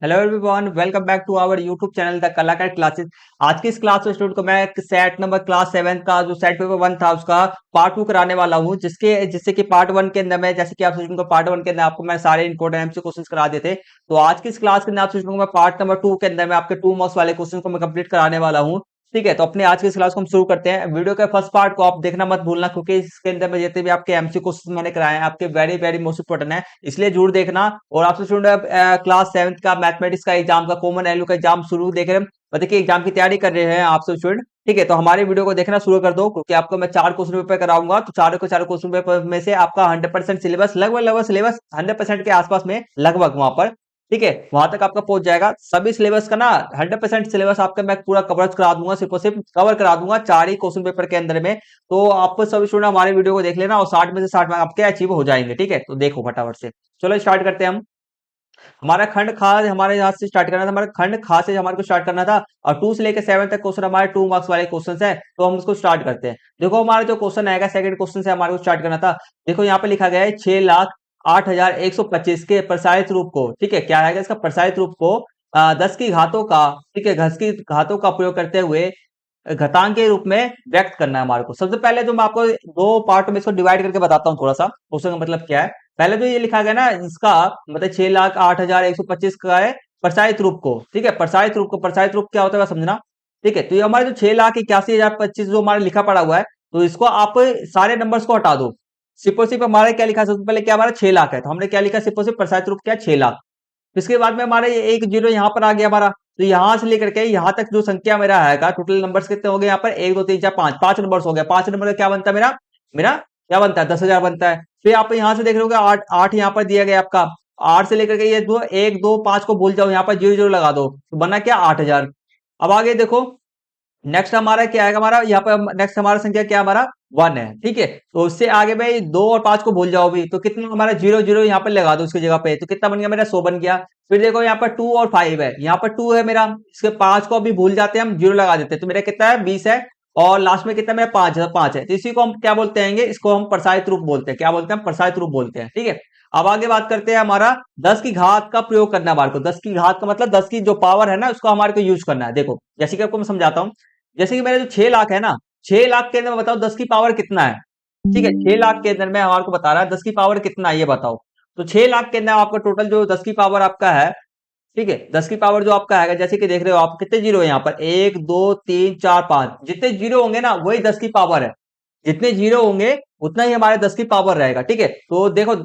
Hello everyone, welcome back to our YouTube channel the Kalakar classes. आज की इस class में स्टूडेंट को मैं सेट नंबर क्लास 7 का जो सेट पेपर 1 था उसका पार्ट 2 कराने वाला हूं, जिससे कि पार्ट 1 के अंदर में जैसे कि आप स्टूडेंट को पार्ट 1 के अंदर आपको मैं सारे इंपोर्टेंट एमसी क्वेश्चंस करा दिए थे। तो आज की इस क्लास के अंदर आप स्टूडेंट को मैं पार्ट नंबर 2 के अंदर में आपके 2 मार्क्स वाले क्वेश्चन को मैं कंप्लीट कराने वाला हूँ। ठीक है, तो अपने आज की इस क्लास को हम शुरू करते हैं। वीडियो के फर्स्ट पार्ट को आप देखना मत भूलना, क्योंकि इसके अंदर में जितने भी आपके एमसी क्वेश्चन मैंने कराए हैं आपके वेरी वेरी मोस्ट इंपोर्टेंट है, इसलिए जरूर देखना। और आपसे स्टूडेंट क्लास 7 का मैथमेटिक्स का एग्जाम का कॉमन वैल्यू का एग्जाम शुरू देख रहे हैं, मतलब कि एग्जाम की तैयारी कर रहे हैं आपसे स्टूडेंट। ठीक है, तो हमारे वीडियो को देखना शुरू कर दो, क्योंकि आपको मैं 4 क्वेश्चन पेपर कराऊंगा। तो चारों के चारों क्वेश्चन पेपर में से आपका 100% सिलेबस लगभग लगभग सिलेबस 100% के आसपास में लगभग वहां पर, ठीक है, वहां तक आपका पहुंच जाएगा। सभी सिलेबस का ना 100% सिलेबस आपका मैं पूरा कवरेज करा दूंगा, सिर्फ और सिर्फ कवर करा दूंगा 4 ही क्वेश्चन पेपर के अंदर में। तो आप सभी स्टूडेंट हमारे वीडियो को देख लेना और 60 में से 60 मार्क्स आपके अचीव हो जाएंगे। ठीक है, तो देखो फटाफट से, चलो स्टार्ट करते हैं हम। हमारा खंड खा हमारे यहाँ से स्टार्ट करना था, हमारा खंड खा से हमारे को स्टार्ट करना था। और 2 से लेकर 7 तक क्वेश्चन हमारे 2 मार्क्स वाले क्वेश्चन है, तो हम उसको स्टार्ट करते हैं। देखो हमारा जो क्वेश्चन आएगा सेकंड क्वेश्चन से हमारे को स्टार्ट करना था। देखो यहाँ पे लिखा गया है 6,08,125 के प्रसारित रूप को, ठीक है, क्या आएगा इसका प्रसारित रूप को 10 की घातों का, ठीक है, 10 की घातों का प्रयोग करते हुए घातांक के रूप में व्यक्त करना है हमारे को। सबसे पहले तो मैं आपको दो पार्ट में इसको डिवाइड करके बताता हूँ थोड़ा सा, क्वेश्चन का मतलब क्या है। पहले तो ये लिखा गया ना, इसका मतलब 6,08,125 का है प्रसारित रूप को, ठीक है, प्रसारित रूप को, प्रसारित रूप क्या होता है समझना। ठीक है, तो ये हमारे जो 6,81,025 जो हमारे लिखा पड़ा हुआ है, तो इसको आप सारे नंबर्स को हटा दो। सिर्फ और सिर्फ हमारे क्या लिखा है, सबसे पहले क्या हमारा 6 लाख है, तो हमने क्या लिखा, सिर्फ और सिर्फ प्रसारित रूप क्या है 6 लाख। इसके बाद में हमारे ये एक जीरो यहाँ पर आ गया हमारा। तो यहां से लेकर के यहाँ तक जो संख्या मेरा आएगा, टोटल नंबर्स कितने हो गए यहाँ पर, 1 2 3 4 5, 5 नंबर्स हो गया। 5 नंबर का क्या बनता है मेरा, मेरा क्या बनता है, 10,000 बनता है। फिर आप यहाँ से देख रहे हो 8 8 यहाँ पर दिया गया आपका। 8 से लेकर के ये दो 1 2 5 को भूल जाओ, यहाँ पर जीरो जीरो लगा दो, तो बना क्या 8,000। अब आगे देखो नेक्स्ट हमारा क्या आएगा, हमारा यहाँ पर नेक्स्ट हमारा संख्या क्या हमारा 1 है, ठीक है। तो उससे आगे भाई 2 और 5 को भूल जाओ भी, तो कितना हमारा जीरो जीरो यहाँ पर लगा दो उसकी जगह पे, तो कितना बन गया मेरा 100 बन गया। फिर देखो यहाँ पर 2 और 5 है, यहाँ पर 2 है मेरा, इसके 5 को अभी भूल जाते हैं हम, जीरो लगा देते हैं, तो मेरा कितना है 20 है। और लास्ट में कितना मेरा 5 है, 5 है, तो इसी को हम क्या बोलते हैं, इसको हम प्रसारित रूप बोलते हैं। क्या बोलते हैं, प्रसारित रूप बोलते हैं। ठीक है, अब आगे बात करते हैं हमारा 10 की घात का प्रयोग करना है हमारे को। 10 की घात का मतलब 10 की जो पावर है ना, उसको हमारे को यूज करना है। देखो जैसे कि आपको मैं समझाता हूँ, जैसे कि मेरे जो 6 लाख है ना, 6 लाख के अंदर में बताओ 10 की पावर कितना है। ठीक है, 6 लाख के अंदर में हमारे को बता रहा है 10 की पावर कितना है, ये बताओ। तो 6 लाख के अंदर आपका टोटल जो 10 की पावर आपका है, ठीक है, 10 की पावर जो आपका है, जैसे कि देख रहे हो आप कितने जीरो है यहाँ पर, 1 2 3 4 5, जितने जीरो होंगे ना वही 10 की पावर है। जितने जीरो होंगे उतना ही हमारे 10 की पावर रहेगा। ठीक है, तो देखो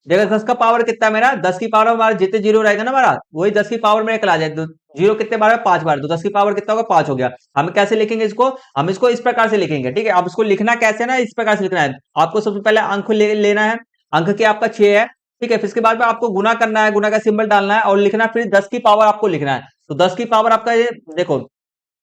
देखो 10 का पावर कितना है मेरा, 10 की पावर हमारा जितने जीरो रहेगा ना हमारा, वही 10 की पावर में निकल आ जाए। तो जीरो कितने बार है, 5 बार, तो 10 की पावर कितना होगा, 5 हो गया। हम कैसे लिखेंगे इसको, हम इसको इस प्रकार से लिखेंगे। ठीक है, अब इसको लिखना कैसे ना, इस प्रकार से लिखना है। आपको सबसे पहले अंक लेना है, अंक के आपका 6 है। ठीक है, फिर इसके बाद में आपको गुना करना है, गुना का सिंबल डालना है और लिखना, फिर 10 की पावर आपको लिखना है। तो 10 की पावर आपका ये देखो,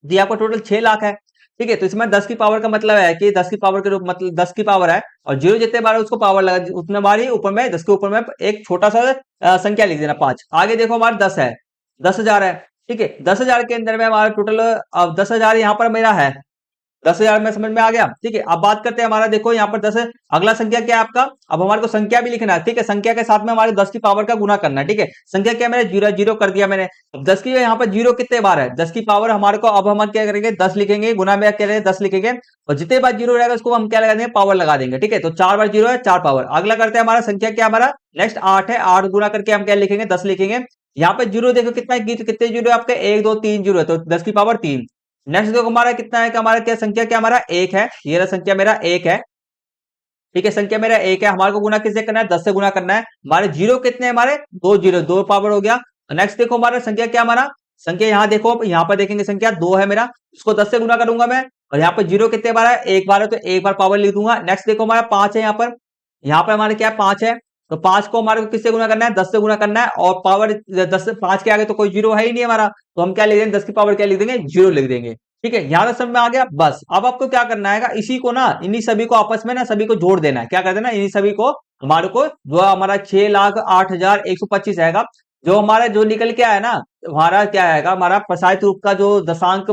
ये आपका टोटल 6 लाख है। ठीक है, तो इसमें 10 की पावर का मतलब है कि 10 की पावर के रूप मतलब 10 की पावर है, और जीरो जितने बार है उसको पावर लगा, उतने बार ही ऊपर में 10 के ऊपर में एक छोटा सा संख्या लिख देना 5। आगे देखो हमारा 10 है, 10,000 है। ठीक है, 10,000 के अंदर में हमारा टोटल अब 10,000 यहाँ पर मेरा है, 10,000 में समझ में आ गया। ठीक है, अब बात करते हैं हमारा, देखो यहाँ पर 10 है, अगला संख्या क्या है आपका, अब हमारे को संख्या भी लिखना है। ठीक है, संख्या के साथ में हमारे 10 की पावर का गुना करना है। ठीक है, संख्या क्या मैंने जीरो जीरो कर दिया मैंने। अब 10 की यहाँ पर जीरो कितने बार है, 10 की पावर हमारे को, अब हम क्या करेंगे 10 लिखेंगे, गुना में क्या करेंगे 10 लिखेंगे, और जितने बार जीरो रहेगा उसको हम क्या लगा देंगे, पावर लगा देंगे। ठीक है, तो 4 बार जीरो है, 4 पावर। अगला करते हैं हमारा संख्या क्या, हमारा नेक्स्ट 8 है, 8 गुना करके हम क्या लिखेंगे 10 लिखेंगे। यहाँ पे जीरो देखो कितना है, कितने जीरो है आपके, 1 2 3 जीरो है, तो 10 की पावर 3। नेक्स्ट देखो हमारा कितना है कि हमारा क्या संख्या क्या हमारा 1 है, ये रहा संख्या मेरा 1 है। ठीक है, संख्या मेरा 1 है, हमारे को गुना किससे करना है, 10 से गुना करना है। हमारे जीरो कितने हैं, हमारे 2 जीरो, 2 पावर हो गया। नेक्स्ट देखो हमारा संख्या क्या, हमारा संख्या यहाँ देखो, यहाँ पर देखेंगे संख्या 2 है मेरा, उसको 10 से गुना करूंगा मैं। और यहाँ पर जीरो कितने बार है, 1 बार है, तो 1 बार पावर लिख दूंगा। नेक्स्ट देखो हमारा 5 है, यहाँ पर हमारे क्या है 5 है, तो 5 को हमारे को किससे गुना करना है, 10 से गुना करना है। और पावर 10 से 5 के आगे तो कोई जीरो है ही नहीं हमारा, तो हम क्या लिख देंगे, 10 की पावर क्या लिख देंगे, जीरो लिख देंगे। ठीक है, यहां तक समझ में आ गया। बस अब आपको क्या करना है, इसी को ना, इन्हीं सभी को आपस में ना सभी को जोड़ देना है। क्या कर देना, इन्हीं सभी को हमारे को, जो हमारा 6,08,125 आएगा, जो हमारा जो निकल के आया ना, हमारा क्या आएगा, हमारा प्रसारित रूप का जो दशांक,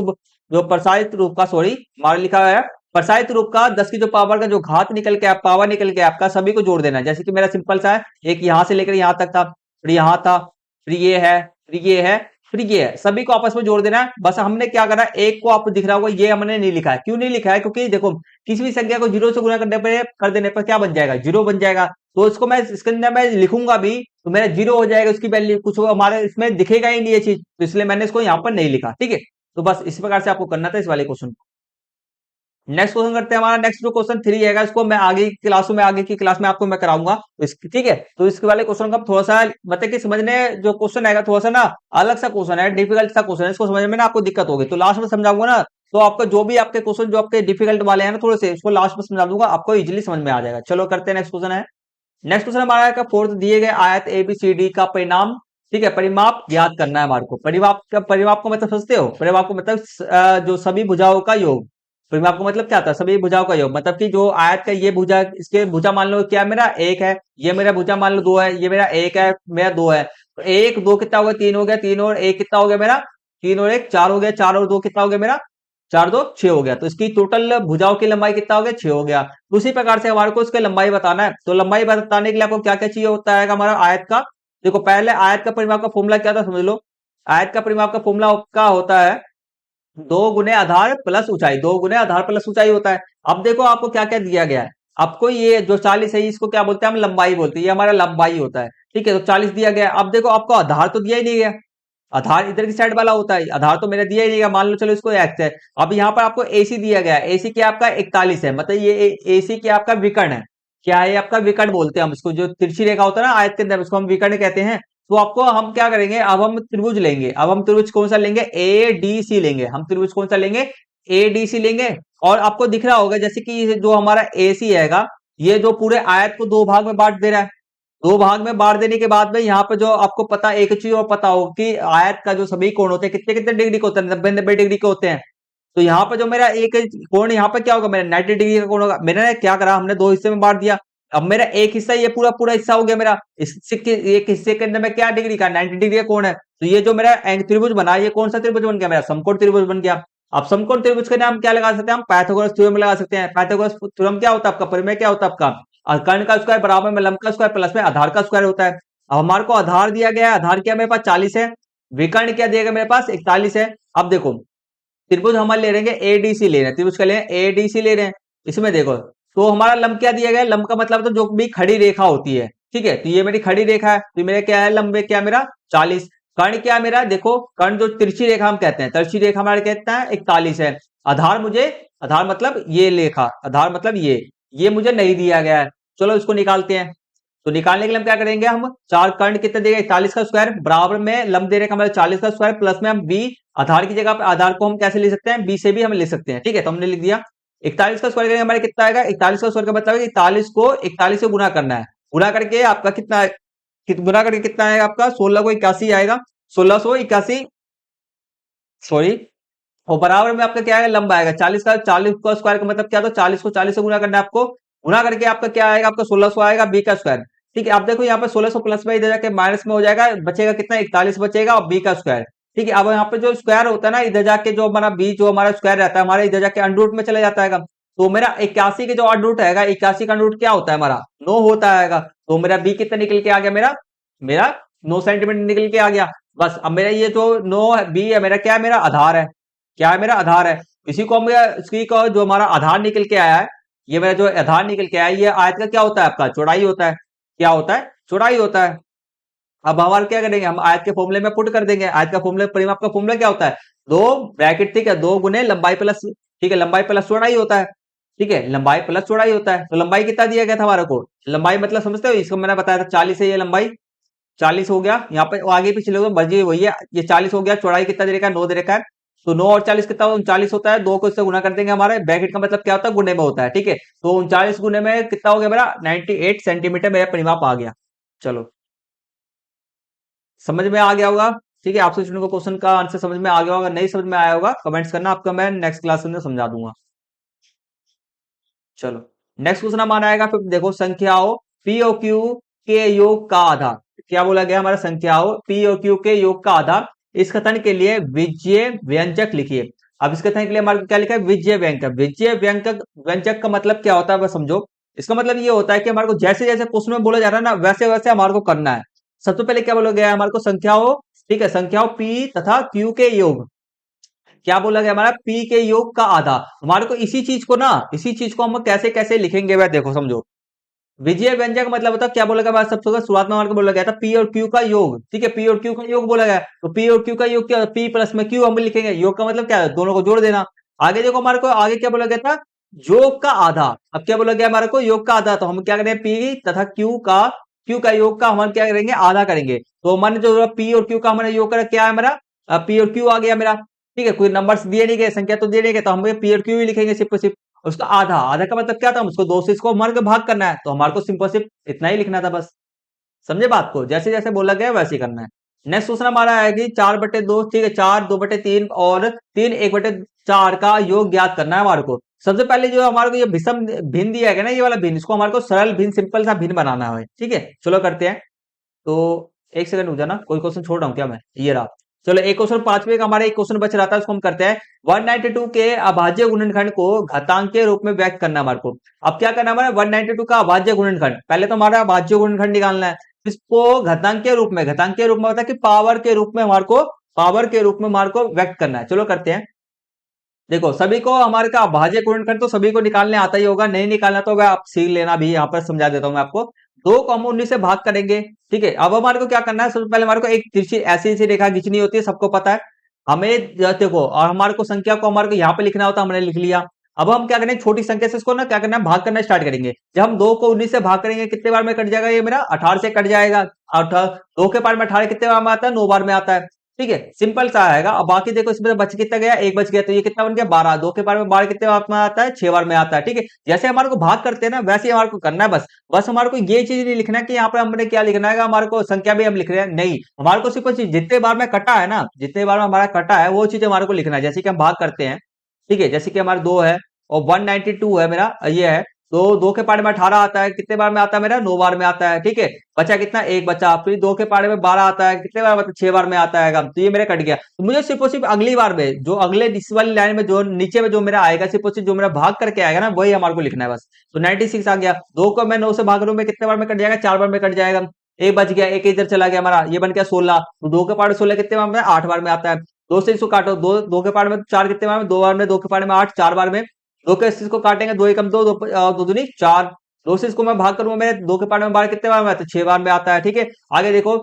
जो प्रसारित रूप का, सॉरी हमारा लिखा हुआ है प्रसारित रूप का 10 की जो पावर का जो घात निकल के पावर निकल के आपका, सभी को जोड़ देना है। जैसे कि मेरा सिंपल सा है, एक यहां से लेकर यहां तक था, फिर यहां था, फिर ये है, फिर ये है, फिर ये है, सभी को आपस में जोड़ देना है। बस हमने क्या करा, एक को आपको दिख रहा होगा, ये हमने नहीं लिखा है। क्यों नहीं लिखा है? क्योंकि देखो किसी भी संख्या को जीरो से गुणा करने पर, कर देने पर क्या बन जाएगा, जीरो बन जाएगा। तो इसको मैं इसके अंदर मैं लिखूंगा भी तो मेरा जीरो हो जाएगा, उसकी वैल्यू कुछ हमारे इसमें दिखेगा ही नहीं ये चीज, तो इसलिए मैंने इसको यहाँ पर नहीं लिखा। ठीक है, तो बस इस प्रकार से आपको करना था इस वाले क्वेश्चन। नेक्स्ट क्वेश्चन करते हैं। हमारा नेक्स्ट जो क्वेश्चन 3 है, इसको मैं आगे की क्लासों में, आगे की क्लास में आपको मैं कराऊंगा। ठीक है, तो इसके वाले क्वेश्चन का थोड़ा सा मतलब कि समझने, जो क्वेश्चन आएगा थोड़ा सा ना अलग सा क्वेश्चन है, डिफिकल्ट सा क्वेश्चन है, इसको समझने में ना आपको दिक्कत होगी, तो लास्ट में समझाऊंगा ना, तो आपका जो भी आपके क्वेश्चन जो आपके डिफिकल्ट वाले हैं ना थोड़े से, उसको लास्ट में समझा दूंगा, आपको इजिली समझ में आ जाएगा। चलो करते हैं, नेक्स्ट क्वेश्चन है। नेक्स्ट क्वेश्चन हमारा है फोर्थ, दिए गए आयत एबीसीडी का परिणाम, ठीक है, परिमाप ज्ञात करना है हमारे को। परिमाप को मतलब समझते हो? परिमाप को मतलब जो सभी भुजाओं का योग। परिमाप को मतलब क्या था? सभी भुजाओं का योग, मतलब कि जो आयत का ये भुजा, इसके भुजा मान लो क्या मेरा एक है, ये मेरा भुजा मान लो दो है, ये मेरा एक है, मेरा दो है, तो एक दो कितना हो गया, तीन हो गया, तीन और एक कितना हो गया मेरा, तीन और एक चार हो गया, चार और दो कितना हो गया मेरा, चार दो छह हो गया। तो इसकी टोटल भुजाओं की लंबाई कितना हो गया, छह हो गया। तो उसी प्रकार से हमारे को इसकी लंबाई बताना है, तो लंबाई बताने के लिए आपको क्या क्या चाहिए होता है हमारा आयत का। देखो पहले आयत का परिमाप का फॉर्मूला क्या था समझ लो। आयत का परिमाप का फॉर्मूला का होता है दो गुने आधार प्लस ऊंचाई, दो गुने आधार प्लस ऊंचाई होता है। अब देखो आपको क्या क्या दिया गया है, आपको ये जो 40 है इसको क्या बोलते हैं हम, लंबाई बोलते हैं, ये हमारा लंबाई होता है। ठीक है, तो 40 दिया गया है। अब देखो आपको आधार तो दिया ही नहीं गया, आधार इधर की साइड वाला होता है, आधार तो मेरा दिया ही नहीं गया, मान लो चलो इसको एक्स है। अब यहाँ पर आपको एसी दिया गया है, एसी क्या आपका 41 है, मतलब ये एसी क्या आपका विकर्ण है, क्या है आपका विकर्ण बोलते हैं हम इसको, जो तिरछी रेखा होता है ना आयत के अंदर, उसको हम विकर्ण कहते हैं। तो आपको हम क्या करेंगे, अब हम त्रिभुज लेंगे, अब हम त्रिभुज कौन सा लेंगे, ए डी सी लेंगे, हम त्रिभुज कौन सा लेंगे, ए डी सी लेंगे। और आपको दिख रहा होगा जैसे कि ये जो हमारा ए सी हैगा, ये जो पूरे आयत को दो भाग में बांट दे रहा है। दो भाग में बांट देने के बाद में यहाँ पे जो आपको पता, एक चीज और पता हो कि आयत का जो सभी कोण होते हैं कितने कितने डिग्री के होते हैं, 90-90 डिग्री के होते हैं। तो यहाँ पर जो मेरा एक कोण यहाँ पर क्या होगा, मेरा 90 डिग्री का कोण होगा। मैंने क्या करा, हमने दो हिस्से में बांट दिया। अब मेरा एक हिस्सा, ये पूरा पूरा हिस्सा हो गया मेरा, एक हिस्से के अंदर में क्या डिग्री का, 90 डिग्री का कोण है। तो ये जो मेरा त्रिभुज बना, ये कौन सा त्रिभुज बन गया, मेरा समकोण त्रिभुज बन गया। अब समकोण त्रिभुज का नाम क्या लगा सकते हैं हम, पाइथागोरस थ्योरम लगा सकते हैं। पाइथागोरस थ्योरम क्या होता है आपका, परिमेय क्या होता है आपका, कर्ण का स्क्वायर बराबर में लंब का स्क्वायर प्लस में आधार का स्क्वायर होता है। अब हमारे को आधार दिया गया है, आधार क्या मेरे पास 40 है, विकर्ण क्या दिया गया मेरे पास 41 है। अब देखो त्रिभुज हमारे ले रहे हैं एडीसी ले रहे हैं, त्रिभुज का ले रहे हैं एडीसी ले रहे हैं। इसमें देखो तो हमारा लंब क्या दिया गया है, लंब का मतलब तो जो भी खड़ी रेखा होती है। ठीक है, तो ये मेरी खड़ी रेखा है, तो मेरा क्या है लंबे क्या मेरा 40। कर्ण क्या मेरा, देखो कर्ण जो तिरछी रेखा हम कहते हैं, तिरछी रेखा हमारे कहते हैं 41 है। आधार मुझे, आधार मतलब ये रेखा, आधार मतलब ये मुझे नहीं दिया गया है। चलो इसको निकालते हैं। तो निकालने के लिए हम क्या करेंगे, हम चार कर्ण कितने देगा 41 का स्क्वायर बराबर में लंब दे रखा हमारे 40 का स्क्वायर प्लस में हम बी, आधार की जगह पे आधार को हम कैसे ले सकते हैं, बी से भी हम ले सकते हैं। ठीक है, तो हमने लिख दिया 41 का स्क्वायर करेंगे हमारे कितना आएगा, 41 का स्क्वायर का मतलब है 41 को 41 से गुना करना है। गुना करके आपका कितना है, गुना करके कितना आएगा आपका 16 को 81 आएगा, 1681 सॉरी। और बराबर में आपका क्या आएगा, लंब आएगा 40 का, 40 का स्क्वायर का मतलब क्या, तो 40 को 40 से गुना करना है आपको। गुना करके आपका क्या आएगा, आपका 1600 आएगा बी का स्क्वायर। ठीक है, आप देखो यहाँ पे 1600 प्लस में इधर जाके माइनस में हो जाएगा, बचेगा कितना 41 बचेगा और बी का स्क्वायर। ठीक है, अब यहाँ पे जो स्क्वायर होता है ना, इधर जाके जो हमारा बी जो हमारा स्क्वायर रहता है हमारा, इधर जाके अंडरूट में चला जाता है। तो मेरा 81 के जो अंडरूट है, 81 का अंडरूट क्या होता है हमारा 9 होता है। तो मेरा बी कितना निकल के आ गया, मेरा मेरा 9 सेंटीमीटर निकल के आ गया। बस अब मेरा ये जो 9 बी है मेरा क्या है, मेरा आधार है, क्या है मेरा आधार है। इसी को हम इसकी को जो हमारा आधार निकल के आया है, ये मेरा जो आधार निकल के आया है, ये आयत का क्या होता है आपका, चौड़ाई होता है। क्या होता है, चौड़ाई होता है। अब हमारे क्या करेंगे, हम आयत के फॉर्मूले में पुट कर देंगे। आयत का फॉर्मूला, परिमाप का फॉर्मूला क्या होता है, दो ब्रैकेट, ठीक है, दो गुने लंबाई प्लस, ठीक है, लंबाई प्लस चौड़ाई होता है। ठीक है, लंबाई प्लस चौड़ाई होता है। तो लंबाई कितना दिया गया था हमारे को, लंबाई मतलब समझते हो, इसको मैंने बताया था 40 है, ये लंबाई 40 हो गया। यहाँ पे आगे पीछे लोग मर्जी वही है, ये 40 हो गया। चौड़ाई कितना दे रखा है, 9 दे रखा है। तो 9 और 40 कितना, 39 होता है। 2 को इससे गुना कर देंगे, हमारे ब्रैकेट का मतलब क्या होता है, गुने में होता है। ठीक है, तो 39 गुने में कितना हो गया मेरा 98 सेंटीमीटर मेरा परिमाप आ गया। चलो समझ में आ गया होगा। ठीक है, आपसे स्टूडेंट को क्वेश्चन का आंसर समझ में आ गया होगा, नहीं समझ में आया होगा कमेंट्स करना, आपका मैं नेक्स्ट क्लास के अंदर समझा दूंगा। चलो नेक्स्ट क्वेश्चन हमारा आएगा, फिर देखो संख्याओं पी और क्यू के योग का आधार। क्या बोला गया हमारा, संख्याओं पी और क्यू के योग का आधार, इस कथन के लिए विजय व्यंजक लिखिए। अब इस कथन के लिए हमारे क्या लिखा है, विजय व्यंजक। विजय व्यंजक, व्यंजक का मतलब क्या होता है वह समझो। इसका मतलब ये होता है कि हमारे को जैसे जैसे क्वेश्चन में बोला जा रहा है ना, वैसे वैसे हमारे को करना है। सबसे पहले क्या बोला गया है हमारे को, संख्याओं ठीक है, संख्याओं p तथा q के योग, क्या बोला गया हमारा, p के योग का आधा। हमारे को इसी चीज को हम कैसे कैसे लिखेंगे वह देखो समझो। विजय व्यंजक मतलब होता है, क्या बोला गया हमारा सबसे शुरुआत में हमारे को बोला गया था p और q का योग, ठीक है, p और q का योग बोला गया, तो p और q का योग क्या, p प्लस में q हम लिखेंगे, योग का मतलब क्या है, दोनों को जोड़ देना। आगे देखो हमारे को आगे क्या बोला गया था, योग का आधा। अब क्या बोला गया हमारे को, योग का आधा, तो हम क्या करेंगे, p तथा q का योग का हम क्या करेंगे, आधा करेंगे। तो मैंने जो p और q का हमने योग करा, क्या है हमारा, p और q आ गया मेरा, ठीक है, कोई नंबर्स दिए नहीं गए, संख्या तो दिए नहीं गए, तो हम p और q ही लिखेंगे सिर्फ और सिर्फ। उसका आधा, आधा का मतलब क्या था, हम उसको दो से इसको हमारे को भाग करना है, तो हमारे को सिंपल सिर्फ इतना ही लिखना था बस। समझे बात को, जैसे जैसे बोला गया वैसे ही करना है। नेक्स्ट क्वेश्चन हमारा है कि 4/2, ठीक है, 4 2/3 और 3 1/4 का योग ज्ञात करना है हमारे को। सबसे पहले जो हमारे को ये विषम भिन्न दिया है ना, ये वाला भिन्न, इसको हमारे को सरल भिन्न, सिंपल सा भिन्न बनाना है, ठीक है, चलो करते हैं। तो एक सेकंड रुक जाना, कोई क्वेश्चन छोड़ रहा हूँ क्या मैं, ये रहा। चलो एक क्वेश्चन, पांचवे का हमारा एक क्वेश्चन बच रहा था, उसको हम करते हैं। 192 के अभाज्य गुणनखंड को घातांक के रूप में व्यक्त करना है हमारे को। अब क्या करना है हमारा, 192 का अभाज्य गुणनखंड, पहले तो हमारा अभाज्य गुणनखंड निकालना है, इसको घातांक के रूप में, घातांक के रूप में होता है कि पावर के रूप में हमारे को, पावर के रूप में हमारे को व्यक्त करना है। चलो करते हैं। देखो सभी को हमारे का अभाज्य गुणनखंड तो सभी को निकालने आता ही होगा, नहीं निकालना तो वह आप सीख लेना, भी यहाँ पर समझा देता हूँ मैं आपको। 2 को हम 19 से भाग करेंगे, ठीक है। अब हमारे को क्या करना है, सबसे पहले हमारे को एक तिरछी ऐसी ऐसी रेखा खींचनी होती है, सबको पता है हमें, देखो, और हमारे को संख्या को हमारे को यहाँ पे लिखना होता है, हमने लिख लिया। अब हम क्या करेंगे, छोटी संख्या से इसको ना क्या करना है, भाग करना स्टार्ट करेंगे। जब हम 2 को 19 से भाग करेंगे, कितने बार में कट जाएगा, ये मेरा 18 से कट जाएगा। 2 के पार में 18 कितने बार में आता है, 9 बार में आता है, ठीक है, सिंपल सा आएगा। अब बाकी देखो इसमें तो बच कितना गया, एक बच गया, तो ये कितना बन गया, 12। 2 के बार में 12 कितने बार में आता है, 6 बार में आता है, ठीक है। जैसे हमारे को भाग करते हैं ना, वैसे ही हमारे को करना है बस। बस हमारे को ये चीज नहीं लिखना है कि यहाँ पर हमने क्या लिखना है, हमारे को संख्या भी हम लिख रहे हैं, नहीं, हमारे को सिर्फ जितने बार में कटा है ना, जितने बार में हमारा कटा है वो चीज हमारे को लिखना है। जैसे कि हम भाग करते हैं, ठीक है, जैसे कि हमारे 2 है और 192 है मेरा, ये है, तो 2 के पारे में 18 आता है, कितने बार में आता है मेरा, 9 बार में आता है, ठीक है। बचा कितना, एक बचा। फिर 2 के पारे में 12 आता है, कितने बार, मतलब 6 बार में आता है, तो ये मेरा कट गया। तो मुझे सिर्फ और सिर्फ अगली बार में जो अगले इस वाली लाइन में जो नीचे में जो मेरा आएगा, सिर्फ और सिर्फ जो मेरा भाग करके आएगा ना, वही हमारे को लिखना है बस। तो 96 आ गया। 2 को मैं 9 से भाग करूं, मैं कितने बार में कट जाएगा, 4 बार में कट जाएगा। एक बच गया, एक इधर चला गया हमारा, ये बन गया 16। तो 2 के पारे 16 कितने बार में, 8 बार में आता है। 2 से इसको काटो, दो के पारे में 4 कितने बार में, 2 बार में, 2 के पारे में 8, 4 बार में। 2 के इसको काटेंगे, 2 एकम 2, 2 दूनी 4। 2 से इसको मैं भाग करूंगा, मेरे 2 के पार में 12 कितने बार में आता है, 6 बार में आता है, ठीक है। आगे देखो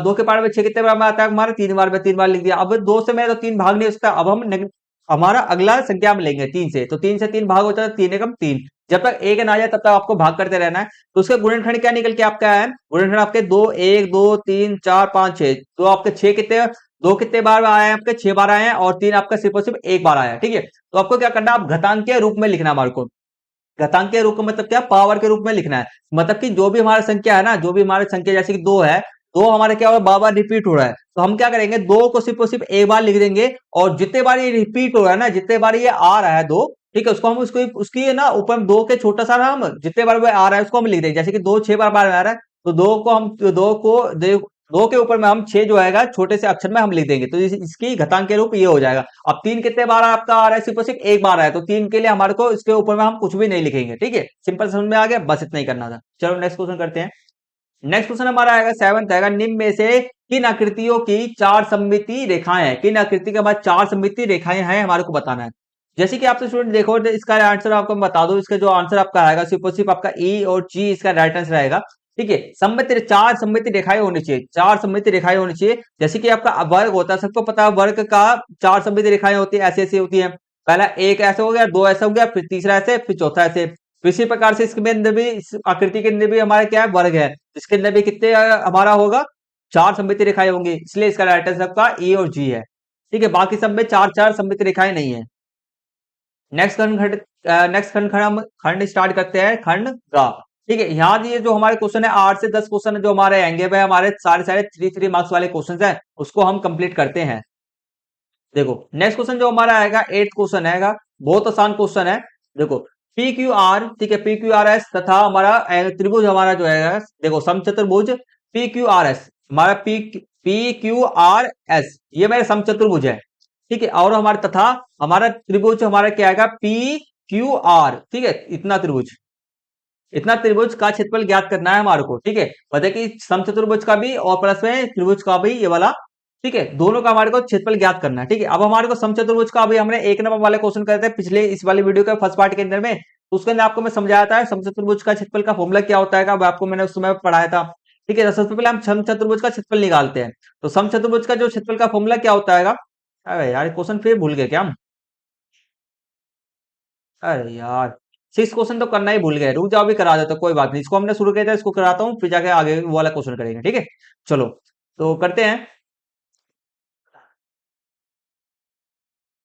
2 के पार में 6 कितने बार में आता है हमारा, 3 बार में, 3 बार लिख दिया। अब 2 से मैं तो 3 भाग नहीं हो सकता, अब हम हमारा अगला संख्या हम लेंगे 3 से, तो 3 से 3 भाग होता है, 3 एकम 3। जब तक एक ना आ जाए तब तक आपको भाग करते रहना है। तो उसका गुणनखंड क्या निकल के आपका है, गुणनखंड आपके 2 1 2 3 4 5 6, तो आपके 6 कितने, 2 कितने बार आए हैं आपके, 6 बार आए हैं, और 3 आपका सिर्फ और सिर्फ एक बार आया है, ठीक है। तो आपको क्या करना है, आप घातांकीय रूप में लिखना है हमारे को। घातांकीय रूप का मतलब क्या, पावर के रूप में लिखना है। मतलब कि जो भी हमारी संख्या है ना, जो भी हमारी संख्या, जैसे कि 2 है, 2 हमारे क्या हो रहा है, बार बार रिपीट हो रहा है, तो हम क्या करेंगे, 2 को सिर्फ और सिर्फ एक बार लिख देंगे, और जितने बार ये रिपीट हो रहा है ना, जितने बार ये आ रहा है 2, ठीक है, उसको हम उसको उसकी ना ऊपर 2 के छोटा सा ना, हम जितने बार वो आ रहा है उसको हम लिख देंगे। जैसे कि 2 6 बार बार आ रहा है, तो 2 को हम 2 के ऊपर में हम 6 जो आएगा छोटे से अक्षर में हम लिख देंगे, तो इसकी घातांक के रूप ये हो जाएगा। अब 3 कितने बार आपका आ रहा है, सिर्फ और सिर्फ एक बार आया है, तो 3 के लिए हमारे को इसके ऊपर में हम कुछ भी नहीं लिखेंगे, ठीक है, सिंपल समझ में आ गया, बस इतना ही करना था। चलो नेक्स्ट क्वेश्चन करते हैं। नेक्स्ट क्वेश्चन हमारा आएगा 7th आएगा, निम्न में से किन आकृतियों की 4 सममिति रेखाएं हैं, किन आकृति के बाद 4 सममिति रेखाएं हैं हमारे को बताना है। जैसे कि आपसे स्टूडेंट देखो, इसका आंसर आपको मैं बता दूं, इसका जो आंसर आपका आएगा सिर्फ और सिर्फ आपका ई और जी इसका राइट आंसर रहेगा, ठीक है। सममिति, 4 सममिति रेखाएं होनी चाहिए, 4 सममिति रेखाएं होनी चाहिए। जैसे कि आपका वर्ग होता है, सबको पता है वर्ग का 4 सममिति रेखाएं होती है, ऐसी ऐसी होती है। पहला एक ऐसा हो गया, 2 ऐसा हो गया, फिर तीसरा ऐसे, फिर चौथा ऐसे। तो इसी प्रकार से इसके अंदर भी, इस आकृति के अंदर भी हमारा क्या है, वर्ग है, इसके अंदर भी कितने हमारा होगा, 4 सममिति रेखाएं होंगी, इसलिए इसका राइट आंसर आपका ई और जी है, ठीक है। बाकी सब में 4 सममिति रेखाएं नहीं है। नेक्स्ट खंड हम खंड स्टार्ट करते हैं, खंड गा, ठीक है। यहाँ ये जो हमारे क्वेश्चन है 8 से 10 क्वेश्चन जो हमारे आएंगे वह हमारे सारे सारे 3 मार्क्स वाले क्वेश्चन हैं, उसको हम कंप्लीट करते हैं। देखो नेक्स्ट क्वेश्चन जो हमारा आएगा 8th क्वेश्चन आएगा, बहुत आसान क्वेश्चन है। देखो पी क्यू आर, ठीक है, पी क्यू आर एस तथा हमारा त्रिभुज हमारा जो है, देखो समचतुर्भुज पी क्यू आर एस, हमारा पी क्यू आर एस ये मेरा समचतुर्भुज है, ठीक है। और हमारा तथा हमारा त्रिभुज हमारा क्या आएगा, पी क्यू आर, ठीक है, इतना त्रिभुज का क्षेत्रफल ज्ञात करना है हमारे को, ठीक है। पता है कि समचतुर्भुज का भी और प्लस में त्रिभुज का भी ये वाला ठीक है, दोनों का हमारे को क्षेत्रफल ज्ञात करना है। ठीक है, अब हमारे को समचतुर्भुज का अभी हमने 1 नंबर वाले क्वेश्चन करते हैं पिछले इस वाली वीडियो के फर्स्ट पार्ट के अंदर में। तो उसके अंदर आपको मैं समझाया था समचतुर्भुज का क्षेत्रफल का फॉर्मूला क्या होता है, अब आपको मैंने उस समय पढ़ाया था। ठीक है, तो सबसे पहले हम समचतुर्भुज का क्षेत्रफल निकालते हैं। तो समचतुर्भुज का जो क्षेत्रफल का फॉर्मूला क्या होता है? अरे यार क्वेश्चन फिर भूल गए क्या हम? अरे यार 6 क्वेश्चन तो करना ही भूल गए, रुक जाओ, भी करा देता, कोई बात नहीं, इसको हमने शुरू किया था, इसको कराता हूँ, फिर जाके आगे वो वाला क्वेश्चन करेंगे। ठीक है, चलो तो करते हैं।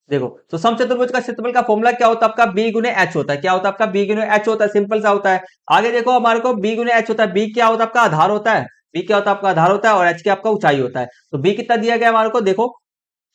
देखो, तो समचतुर्भुज का क्षेत्रफल का फॉर्मूला क्या होता है आपका? बी गुने एच होता है। क्या होता है आपका? बी गुने एच होता है, सिंपल सा होता है। आगे देखो हमारे को बी गुने एच होता है, बी क्या होता है आपका? आधार होता है। बी क्या होता है आपका? आधार होता है, और एच क्या आपका ऊंचाई होता है। तो बी कितना दिया गया हमारे को? देखो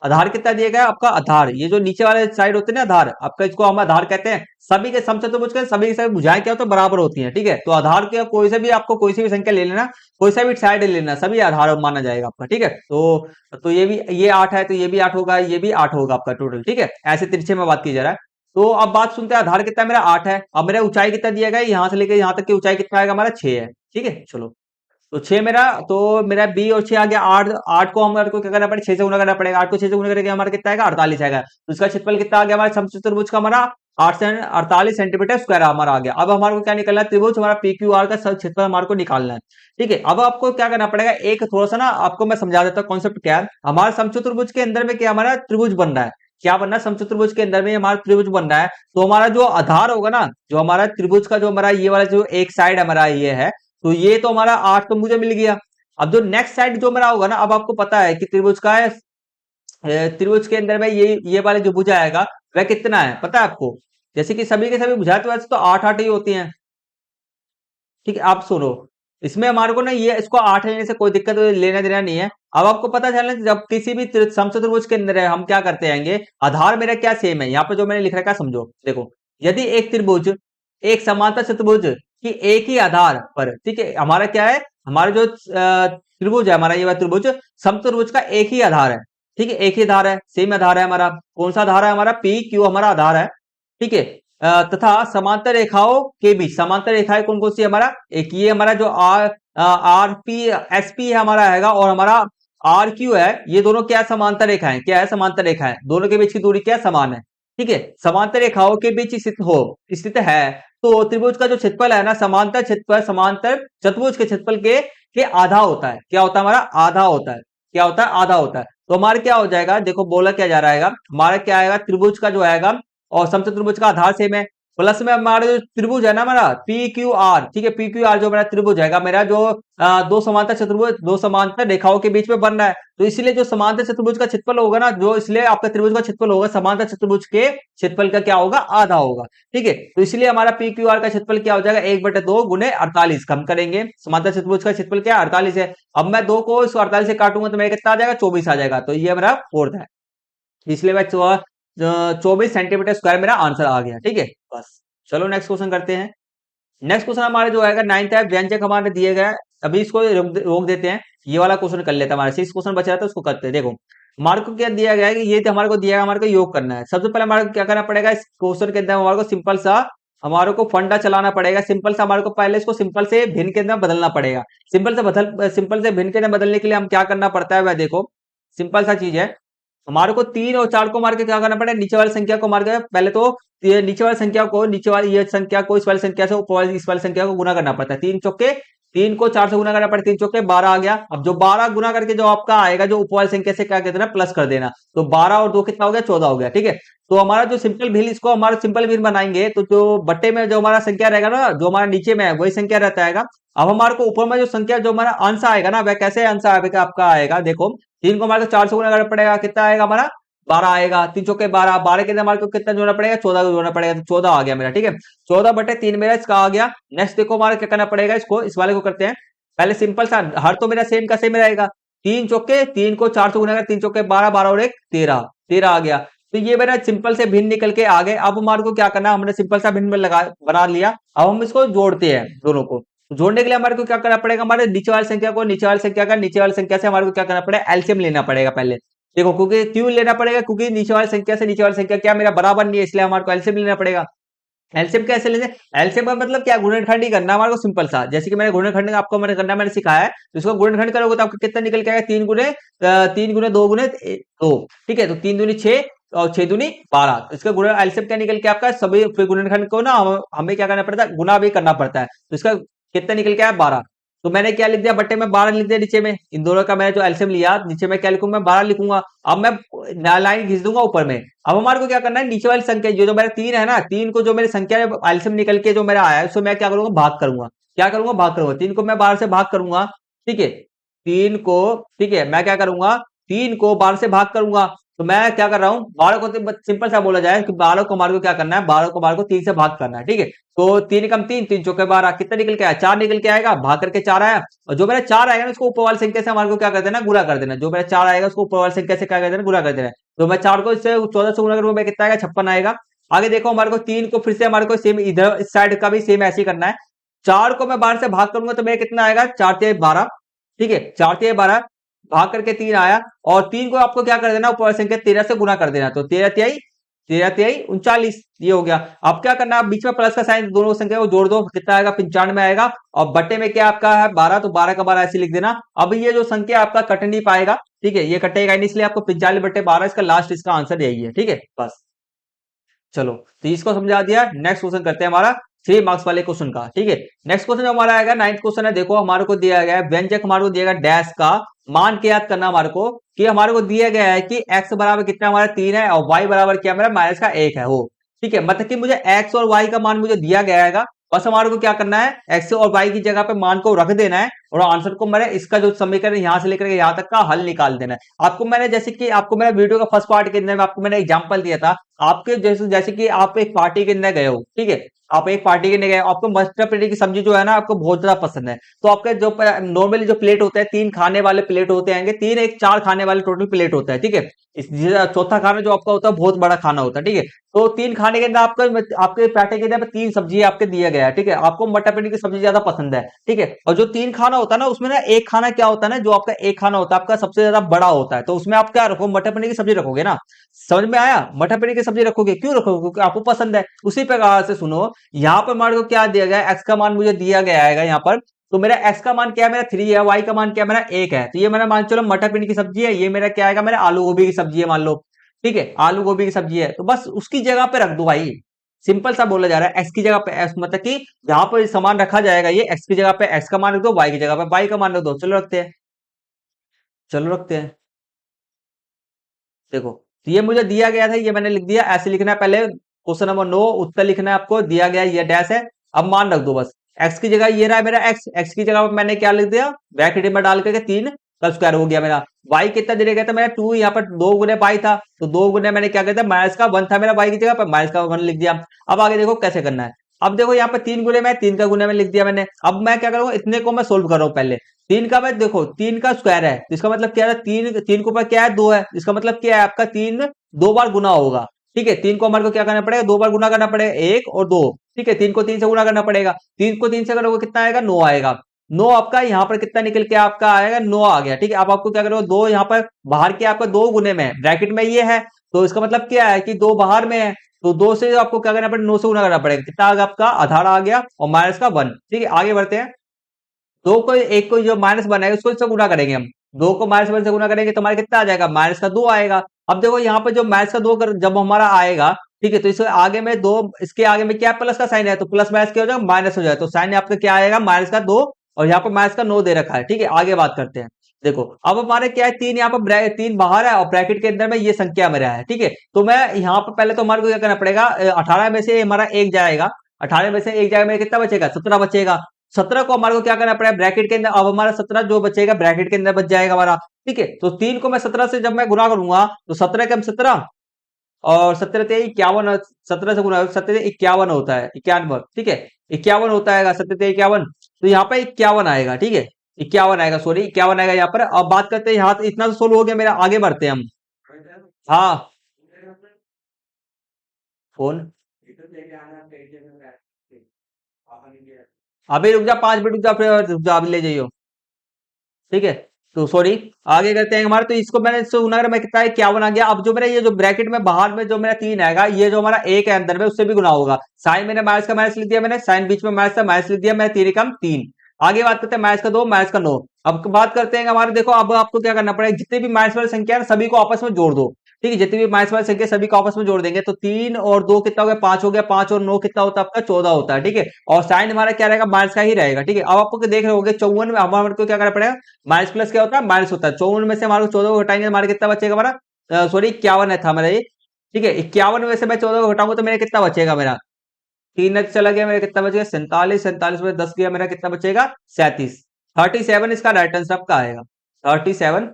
आधार कितना दिया गया आपका? आधार, ये जो नीचे वाले साइड होते हैं ना आधार आपका, इसको हम आधार कहते हैं। सभी के समचतुर्भुज के सभी के सभी भुजाएं क्या होता है? बराबर होती हैं। ठीक है, तो आधार के कोई से भी आपको कोई सी भी संख्या ले लेना, कोई सा भी साइड ले लेना, सभी आधार माना जाएगा आपका। ठीक है, तो ये भी, ये 8 है तो ये भी 8 होगा, ये भी 8 होगा आपका टोटल। ठीक है, ऐसे तिरछे में बात की जा रहा है। तो अब बात सुनते हैं, आधार कितना है मेरा? 8 है। अब मेरा ऊंचाई कितना दिया गया? यहां से लेकर यहां तक की ऊंचाई कितना आएगा हमारा? 6 है। ठीक है, चलो तो 6 मेरा, तो मेरा बी और 6 आ गया 8। 8 को हमारे को क्या करना पड़ेगा? 6 से गुना करना पड़ेगा। 8 को 6 से गुना करके हमारा कितना आएगा? 48 आएगा। तो इसका क्षेत्रफल कितना आ गया हमारे समचतुर्भुज का? हमारा 8 से 48 सेंटीमीटर स्क्वायर हमारा आ गया। अब हमारे को क्या निकलना है? त्रिभुज हमारा पी क्यू आर का क्षेत्रफल हमारे को निकालना है। ठीक है, अब आपको क्या करना पड़ेगा? एक थोड़ा सा ना आपको मैं समझा देता हूँ कॉन्सेप्ट क्या है। हमारा समचतुर्भुज के अंदर में क्या हमारा त्रिभुज बन रहा है? क्या बनना है? समचतुर्भुज के अंदर में हमारा त्रिभुज बन रहा है। तो हमारा जो आधार होगा ना, जो हमारा त्रिभुज का जो हमारा ये वाला जो एक साइड हमारा ये है, तो ये तो हमारा 8 तो मुझे मिल गया। अब जो नेक्स्ट साइड जो मेरा होगा ना, अब आपको पता है कि त्रिभुज का है, त्रिभुज के अंदर में ये वाले जो भुजा आएगा वह कितना है पता है आपको? जैसे कि सभी के सभी भुजा तो वैसे तो 8 8 ही होती हैं। ठीक है, आप सुनो, इसमें हमारे को ना ये इसको 8 लेने से कोई दिक्कत लेना देना नहीं है। अब आपको पता चलना जब किसी भी समचतुर्भुज के अंदर है हम क्या करते आएंगे? आधार मेरा क्या सेम है, यहाँ पे जो मैंने लिख रखा है समझो। देखो, यदि एक त्रिभुज एक समांतर चतुर्भुज की एक ही आधार पर, ठीक है, हमारा क्या है? हमारा जो त्रिभुज है हमारा, ये वाला त्रिभुज समचतुर्भुज का एक ही आधार है। ठीक है, एक ही आधार है, सेम आधार है हमारा। कौन सा आधार है हमारा? पी क्यू हमारा आधार है। ठीक है, तथा समांतर रेखाओं के बीच, समांतर रेखाएं कौन कौन सी हमारा? एक ये हमारा जो आर पी एस पी है हमारा आएगा, और हमारा आर क्यू है, ये दोनों क्या है? समांतर रेखाएं। क्या है? समांतर रेखाएं। दोनों के बीच की दूरी क्या है? समान है। ठीक है, समांतर रेखाओं के बीच स्थित है, तो त्रिभुज का जो क्षेत्रफल है ना, समांतर क्षेत्रफल, समांतर चतुर्भुज के क्षेत्रफल के आधा होता है। क्या होता है हमारा? आधा होता है। क्या होता है? आधा होता है। तो हमारे क्या हो जाएगा? देखो बोला क्या जा रहा है, हमारा क्या आएगा? त्रिभुज का जो आएगा और समचतुर्भुज का आधार सेम है, प्लस में हमारा जो त्रिभुज है ना हमारा पी क्यू आर, ठीक है, पी क्यू आर जो मेरा त्रिभुज है मेरा, जो दो समांतर चतुर्भुज, दो समांतर रेखाओं के बीच में बन रहा है, तो इसलिए जो समांतर चतुर्भुज का क्षेत्रफल होगा ना, जो इसलिए आपका त्रिभुज का क्षेत्रफल होगा समांतर चतुर्भुज के क्षेत्रफल का क्या होगा? आधा होगा। ठीक है, तो इसलिए हमारा पी क्यू आर का क्षेत्रफल क्या हो जाएगा? 1/2 गुने 48 कम करेंगे। समांतर चतुर्भुज का क्षेत्रफल क्या है? 48 है। अब मैं 2 को इस 48 से काटूंगा तो मेरा कितना आ जाएगा? 24 आ जाएगा। तो ये हमारा फोर्थ है, इसलिए मैं 24 सेंटीमीटर स्क्वायर मेरा आंसर आ गया। ठीक है, बस चलो नेक्स्ट क्वेश्चन करते हैं। नेक्स्ट क्वेश्चन हमारे जो आएगा 9th है, व्यंजक हमारे दिए गए। अभी इसको रोक देते हैं, ये वाला क्वेश्चन कर लेते हैं। हमारे 6 क्वेश्चन बच रहा था, उसको करते हैं। देखो हमारे को क्या दिया गया है कि ये तो हमारे को दिया है, हमारे को योग करना है। सबसे पहले हमारे को क्या करना पड़ेगा? इस क्वेश्चन के अंदर हमारे को सिंपल सा हमारे को फंडा चलाना पड़ेगा। सिंपल सा हमारे को पहले इसको सिंपल से भिन्न के अंदर बदलना पड़ेगा। सिंपल से भिन्न के अंदर बदलने के लिए हम क्या करना पड़ता है? वह देखो सिंपल सा चीज है, हमारे को 3 और 4 को मार के क्या करना पड़ेगा? नीचे वाली संख्या को मार के पहले तो ये नीचे वाली संख्या को, नीचे वाली ये संख्या को इस वाली संख्या से ऊपर वाली इस वाली संख्या को गुना करना पड़ता है। 3 चौके 3 को 4 से गुना करना पड़ता है, 3 चौके 12 आ गया। अब जो 12 गुना करके जो आपका आएगा, जो ऊपर वाली संख्या से क्या कर देना? प्लस कर देना। तो 12 और 2 कितना हो गया? 14 हो गया। ठीक है, तो हमारा जो सिंपल भिन्न, इसको हमारा सिंपल भिन्न बनाएंगे तो जो बट्टे में जो हमारा संख्या रहेगा ना, जो हमारा नीचे में है वही संख्या रहता है। अब हमारे को ऊपर में जो संख्या, जो हमारा अंश आएगा ना, वह कैसे अंश आएगा आपका? आएगा देखो 3 को हमारे को 4 से गुना करना पड़ेगा, कितना आएगा हमारा? 12 आएगा। 3 चौके 12, 12 के अंदर हमारे को कितना जोड़ना पड़ेगा? 14 को जोड़ना पड़ेगा। तो 14 आ गया मेरा। ठीक है, 14/3 मेरा इसका आ गया। नेक्स्ट देखो हमारा क्या करना पड़ेगा? इसको इस वाले को करते हैं। पहले सिंपल सा, हर तो मेरा सेम का सेम रहेगा। 3 चौके 3 को 4 से गुना कर, 3 चौके 12, 12 और 1 13, 13 आ गया। तो ये मेरा सिंपल से भिन्न निकल के आ गए। अब हमारे को क्या करना है? हमने सिंपल सा भिन्न में लगा बना लिया। अब हम इसको जोड़ते हैं दोनों को। जोड़ने के लिए हमारे को क्या करना पड़ेगा? हमारे नीचे वाली संख्या को नीचे वाली संख्या का नीचे वाली संख्या से हमारे को क्या करना पड़ेगा? एलसीएम लेना पड़ेगा पहले। देखो क्योंकि क्यों लेना पड़ेगा? क्योंकि नीचे वाली संख्या से नीचे वाली संख्या क्या मेरा बराबर नहीं है, इसलिए हमारे को एलसीएम लेना पड़ेगा। एलसीएम कैसे लेते हैं? एलसीएम का मतलब क्या, गुणनखंड ही करना हमारे को, सिंपल सा। जैसे कि मैंने गुणनखंड आपको मैंने करना मैंने सिखाया है, तो इसको गुणनखंड करोगे तो आपको कितना निकल के आएगा, 3 गुने 2 गुने 2, ठीक है। तो 3 दूनी 6 और 6 दूनी 12, तो इसका गुणन एलसीएम क्या निकल के आपका, सभी फिर गुणनखंड को ना हमें क्या करना पड़ता है, गुना भी करना पड़ता है। तो इसका कितना निकल के आया, 12। तो मैंने क्या लिख दिया, बट्टे में 12 लिख दिया नीचे में, इन दोनों का मैंने जो एलसीएम लिया, नीचे में क्या लिखूंगा, मैं 12 लिखूंगा। अब मैं लाइन खींच दूंगा ऊपर में। अब हमारे को क्या करना है, नीचे वाली संख्या जो जो मेरा 3 है ना, 3 को जो मेरी संख्या एलसीएम निकल के जो मेरा आया है, उसको मैं क्या करूंगा, भाग करूंगा। क्या करूंगा, भाग करूंगा। 3 को मैं 12 से भाग करूंगा, ठीक है। 3 को, ठीक है, मैं क्या करूंगा, 3 को 12 से भाग करूंगा। तो मैं क्या कर रहा हूँ, 12 को सिंपल सा बोला जाए कि 12 को हमारे को क्या करना है, 12 को हमारे को 3 से भाग करना है, ठीक है। तो 3 कम 3, 3 चौके 12, कितना निकल के आया, 4 निकल के आएगा, भाग करके 4 आया। और जो मेरा 4 आएगा ना, उसको ऊपर वाली संख्या से हमारे को क्या कर देना, गुणा कर देना। जो मेरा 4 आएगा उसको ऊपर वाली संख्या से क्या कर देना, गुणा कर देना। तो मैं 4 को इससे 14 से गुणा करूंगा, मैं कितना आएगा, 56 आएगा। आगे देखो हमारे को 3 को फिर से हमारे को सेम इधर इस साइड का भी सेम ऐसे ही करना है। 4 को मैं 12 से भाग करूंगा तो मेरा कितना आएगा, 4 तिहाई 12, ठीक है। 4 तिहाई 12 भाग करके 3 आया। और 3 को आपको क्या कर देना, ऊपर वाली संख्या 13 से गुना कर देना। तो 13 तिहाई 39, ये हो गया। अब क्या करना है, बीच में प्लस का साइन, दोनों संख्या को जोड़ दो, कितना आएगा, 95 आएगा। और बट्टे में क्या आपका है, 12, तो 12 का 12 ऐसे लिख देना। अब ये जो संख्या आपका कट नहीं पाएगा, ठीक है, ये कटेगा नहीं, इसलिए आपको 45/12 इसका लास्ट इसका आंसर यही है, ठीक है, बस। चलो, तो इसको समझा दिया। नेक्स्ट क्वेश्चन करते हैं हमारा 3 मार्क्स वाले क्वेश्चन का, ठीक है। नेक्स्ट क्वेश्चन हमारा आएगा 9th क्वेश्चन है। देखो हमारे को दिया गया है व्यंजक, हमारे को दिया गया डैश का मान के याद करना हमारे को, कि हमारे को दिया गया है कि x बराबर कितना हमारा 3 है और y बराबर क्या मेरा माइनस का 1 है, वो, ठीक है। मतलब कि मुझे x और y का मान मुझे दिया गया है, बस हमारे को क्या करना है, x और y की जगह पे मान को रख देना है, और आंसर को मैंने इसका जो समीकरण यहां से लेकर के यहां तक का हल निकाल देना है। आपको मैंने जैसे कि आपको मैंने वीडियो का फर्स्ट पार्ट के अंदर में आपको मैंने एग्जांपल दिया था, आपके जैसे जैसे कि आप एक पार्टी के अंदर गए हो, ठीक है। आप एक पार्टी के अंदर गए, आपको मटर पनीर की सब्जी जो है ना आपको बहुत ज्यादा पसंद है। तो आपके जो नॉर्मली जो प्लेट होते हैं, 3 खाने वाले प्लेट होते हैं, 3 एक 4 खाने वाले टोटल प्लेट होता है, ठीक है। चौथा खाना जो आपका होता है बहुत बड़ा खाना होता है, ठीक है। तो 3 खाने के अंदर आपका आपके पार्टी के अंदर 3 सब्जी आपके दिया गया है, ठीक है। आपको मटर पनीर की सब्जी ज्यादा पसंद है, ठीक है। और जो 3 खाना होता है ना, उसमें ना एक खाना क्या होता है ना, जो आपका एक खाना होता है आपका सबसे ज्यादा बड़ा होता है, तो उसमें आप क्या रखो, मटर पनीर की सब्जी रखोगे ना। समझ में आया, मटर पनीर की सब्जी रखोगे, क्यों रखोगे, क्योंकि आपको पसंद है। उसी प्रकार से सुनो, यहाँ पर हमारे को क्या दिया गया है, एक्स का मान मुझे दिया गया है यहाँ पर। तो मेरा एक्स का मान क्या है, मेरा 3 है, वाई का मान क्या है, मेरा 1 है। तो ये मेरा मान चलो मटर पनीर की सब्जी है, ये मेरा क्या आएगा, मेरा आलू गोभी की सब्जी है मान लो, ठीक है। आलू गोभी की सब्जी है, तो बस उसकी जगह पे रख दो भाई। सिंपल सा बोला जा रहा है, एक्स की जगह पे एक्स, मतलब कि जहां पर सामान रखा जाएगा, ये एक्स की जगह पे एक्स का मान रख दो, वाई की जगह पे वाई का मान रख दो। चलो रखते हैं, चलो रखते हैं। देखो, तो ये मुझे दिया गया था, ये मैंने लिख दिया। ऐसे लिखना है पहले, क्वेश्चन नंबर 9 उत्तर लिखना है आपको, दिया गया ये डैश है। अब मान रख दो बस। एक्स की जगह ये रहा है मेरा एक्स, एक्स की जगह पे मैंने क्या लिख दिया, ब्रैकेट में डाल करके 3 का स्क्वायर हो गया मेरा। वाई कितना दिया गया था, मेरा 2, यहाँ पर 2 गुने बाई था, तो 2 गुने मैंने क्या किया था, माइनस का 1 था मेरा, वाई की जगह पर माइनस का 1 लिख दिया। अब आगे देखो कैसे करना है। अब देखो यहाँ पे 3 गुने में 3 का गुने में लिख दिया मैंने। अब मैं क्या करूंगा, इतने को मैं सोल्व कर रहा हूँ पहले। 3 का मैं देखो 3 का स्क्वायर है, इसका मतलब क्या है, 3 3 के ऊपर क्या है, 2 है, इसका मतलब क्या है आपका 3 2 बार गुना होगा, ठीक है। 3 को हमारे को क्या करना पड़ेगा, 2 बार गुना करना पड़ेगा, 1 और 2, ठीक है। 3 को 3 से गुना करना पड़ेगा, 3 को 3 से करोगे कितना आएगा, 9 आएगा। 9 आपका यहाँ पर कितना निकल के आपका आएगा, 9 आ गया, ठीक है। अब आपको क्या करोगे, 2 यहाँ पर बाहर के आपका 2 गुने में ब्रैकेट में ये है, तो इसका मतलब क्या है कि 2 बाहर में है, तो 2 से आपको क्या करना पड़ेगा, 9 से गुना करना पड़ेगा, कितना आ गया आपका, आधार आ गया और माइनस का 1, ठीक है। आगे बढ़ते हैं। 2 को 1 को जो माइनस बनाएगा उसको इससे गुना करेंगे हम। 2 को माइनस 1 से गुना करेंगे तो हमारा कितना आ जाएगा, माइनस का 2 आएगा। अब देखो यहाँ पे जो माइनस का 2 जब हमारा आएगा, ठीक है, तो इसके आगे में 2, इसके आगे में क्या प्लस का साइन है, तो प्लस माइनस क्या हो जाएगा, माइनस हो जाएगा। तो साइन आपका क्या आएगा, माइनस का 2, और यहाँ पर माइनस का 9 दे रखा है, ठीक है। आगे बात करते हैं। देखो अब हमारे क्या है, 3 यहाँ पर 3 बाहर है और ब्रैकेट के अंदर में ये संख्या मेरा है, ठीक है। तो मैं यहाँ पर पहले तो हमारे को क्या करना पड़ेगा, 18 में से हमारा 1 जाएगा, 18 में से 1 जाएगा, मेरा कितना बचेगा, 17 बचेगा। 17 को हमारे को क्या करना पड़ेगा, ब्रैकेट के अंदर। अब हमारा 17 जो बचेगा ब्रैकेट के अंदर बच जाएगा हमारा, ठीक है। तो 3 को मैं 17 से जब मैं गुना करूंगा, तो 17 के हम 17 और 17 ते 51, 17 से गुना 17 51 होता है, 91, ठीक है। 51 होता है, 17 ते 51, तो यहाँ पे 51 आएगा, ठीक है। 51 आएगा, सॉरी 51 आएगा यहाँ पर। अब बात करते हैं, यहाँ इतना तो सोल्व हो गया मेरा, आगे बढ़ते हैं हम। हाँ, फोन अभी रुक जा, 5 मिनट रुक जा, फिर रुक जा, अभी ले जाइयो, ठीक है। तो सॉरी, आगे करते हैं हमारे। तो इसको मैंने इससे गुना करा, मैं कितना है 51 आ गया। अब जो मेरा ये जो ब्रैकेट में बाहर में जो मेरा 3 आएगा, ये जो हमारा 1 है अंदर में, उससे भी गुना होगा। साइन मैंने माइनस का माइनस लिख दिया, मैंने साइन बीच में माइनस का माइनस लिख दिया, मैं 3 कम 3। आगे बात करते हैं माइनस का 2 माइनस का 9। अब बात करते हैं हमारे, देखो अब आपको क्या करना पड़ेगा, जितने भी माइनस वाली संख्या है सभी को आपस में जोड़ दो। ठीक है, जितनी भी माइनस वाली संख्या सभी को आपस में जोड़ देंगे, तो 3 और 2 कितना हो गया, 5 हो गया। 5 और 9 कितना होता है आपका, 14 होता है। ठीक है, और साइन हमारा क्या रहेगा, माइनस का ही रहेगा। ठीक है, अब आपको देख रहे होगे 54 में हमारे को क्या करना पड़ेगा, माइनस प्लस क्या होता है, माइनस होता है। 54 में से हमारे को 14 को घटाएंगे, हमारा कितना बचेगा, हमारा सॉरी 51 है था हमारा ये। ठीक है, 51 में से मैं 14 को घटाऊंगा तो मेरा कितना बचेगा, मेरा 3 चला गया, मेरा कितना बचेगा 47। 47 में 10 गया, मेरा कितना बचेगा 37। 37 इसका राइट आंसर आपका आएगा। 37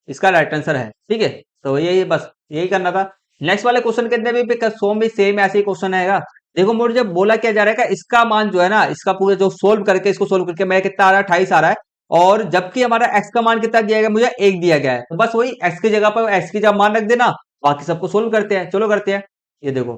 इसका राइट आंसर है। ठीक है, तो यही बस यही करना था। नेक्स्ट वाले क्वेश्चन के अंदर भी सोम भी सेम ऐसे ही क्वेश्चन आएगा। देखो मुझे जब बोला क्या जा रहा है, इसका मान जो है ना, इसका पूरा जो सोल्व करके, इसको सोल्व करके मैं कितना आ रहा है, 28 आ रहा है। और जबकि हमारा एक्स का मान कितना दिया गया, मुझे 1 दिया गया है। तो बस वही एक्स की जगह पर एक्स की जगह मान रख देना, बाकी सबको सोल्व करते हैं। चलो करते हैं। ये देखो,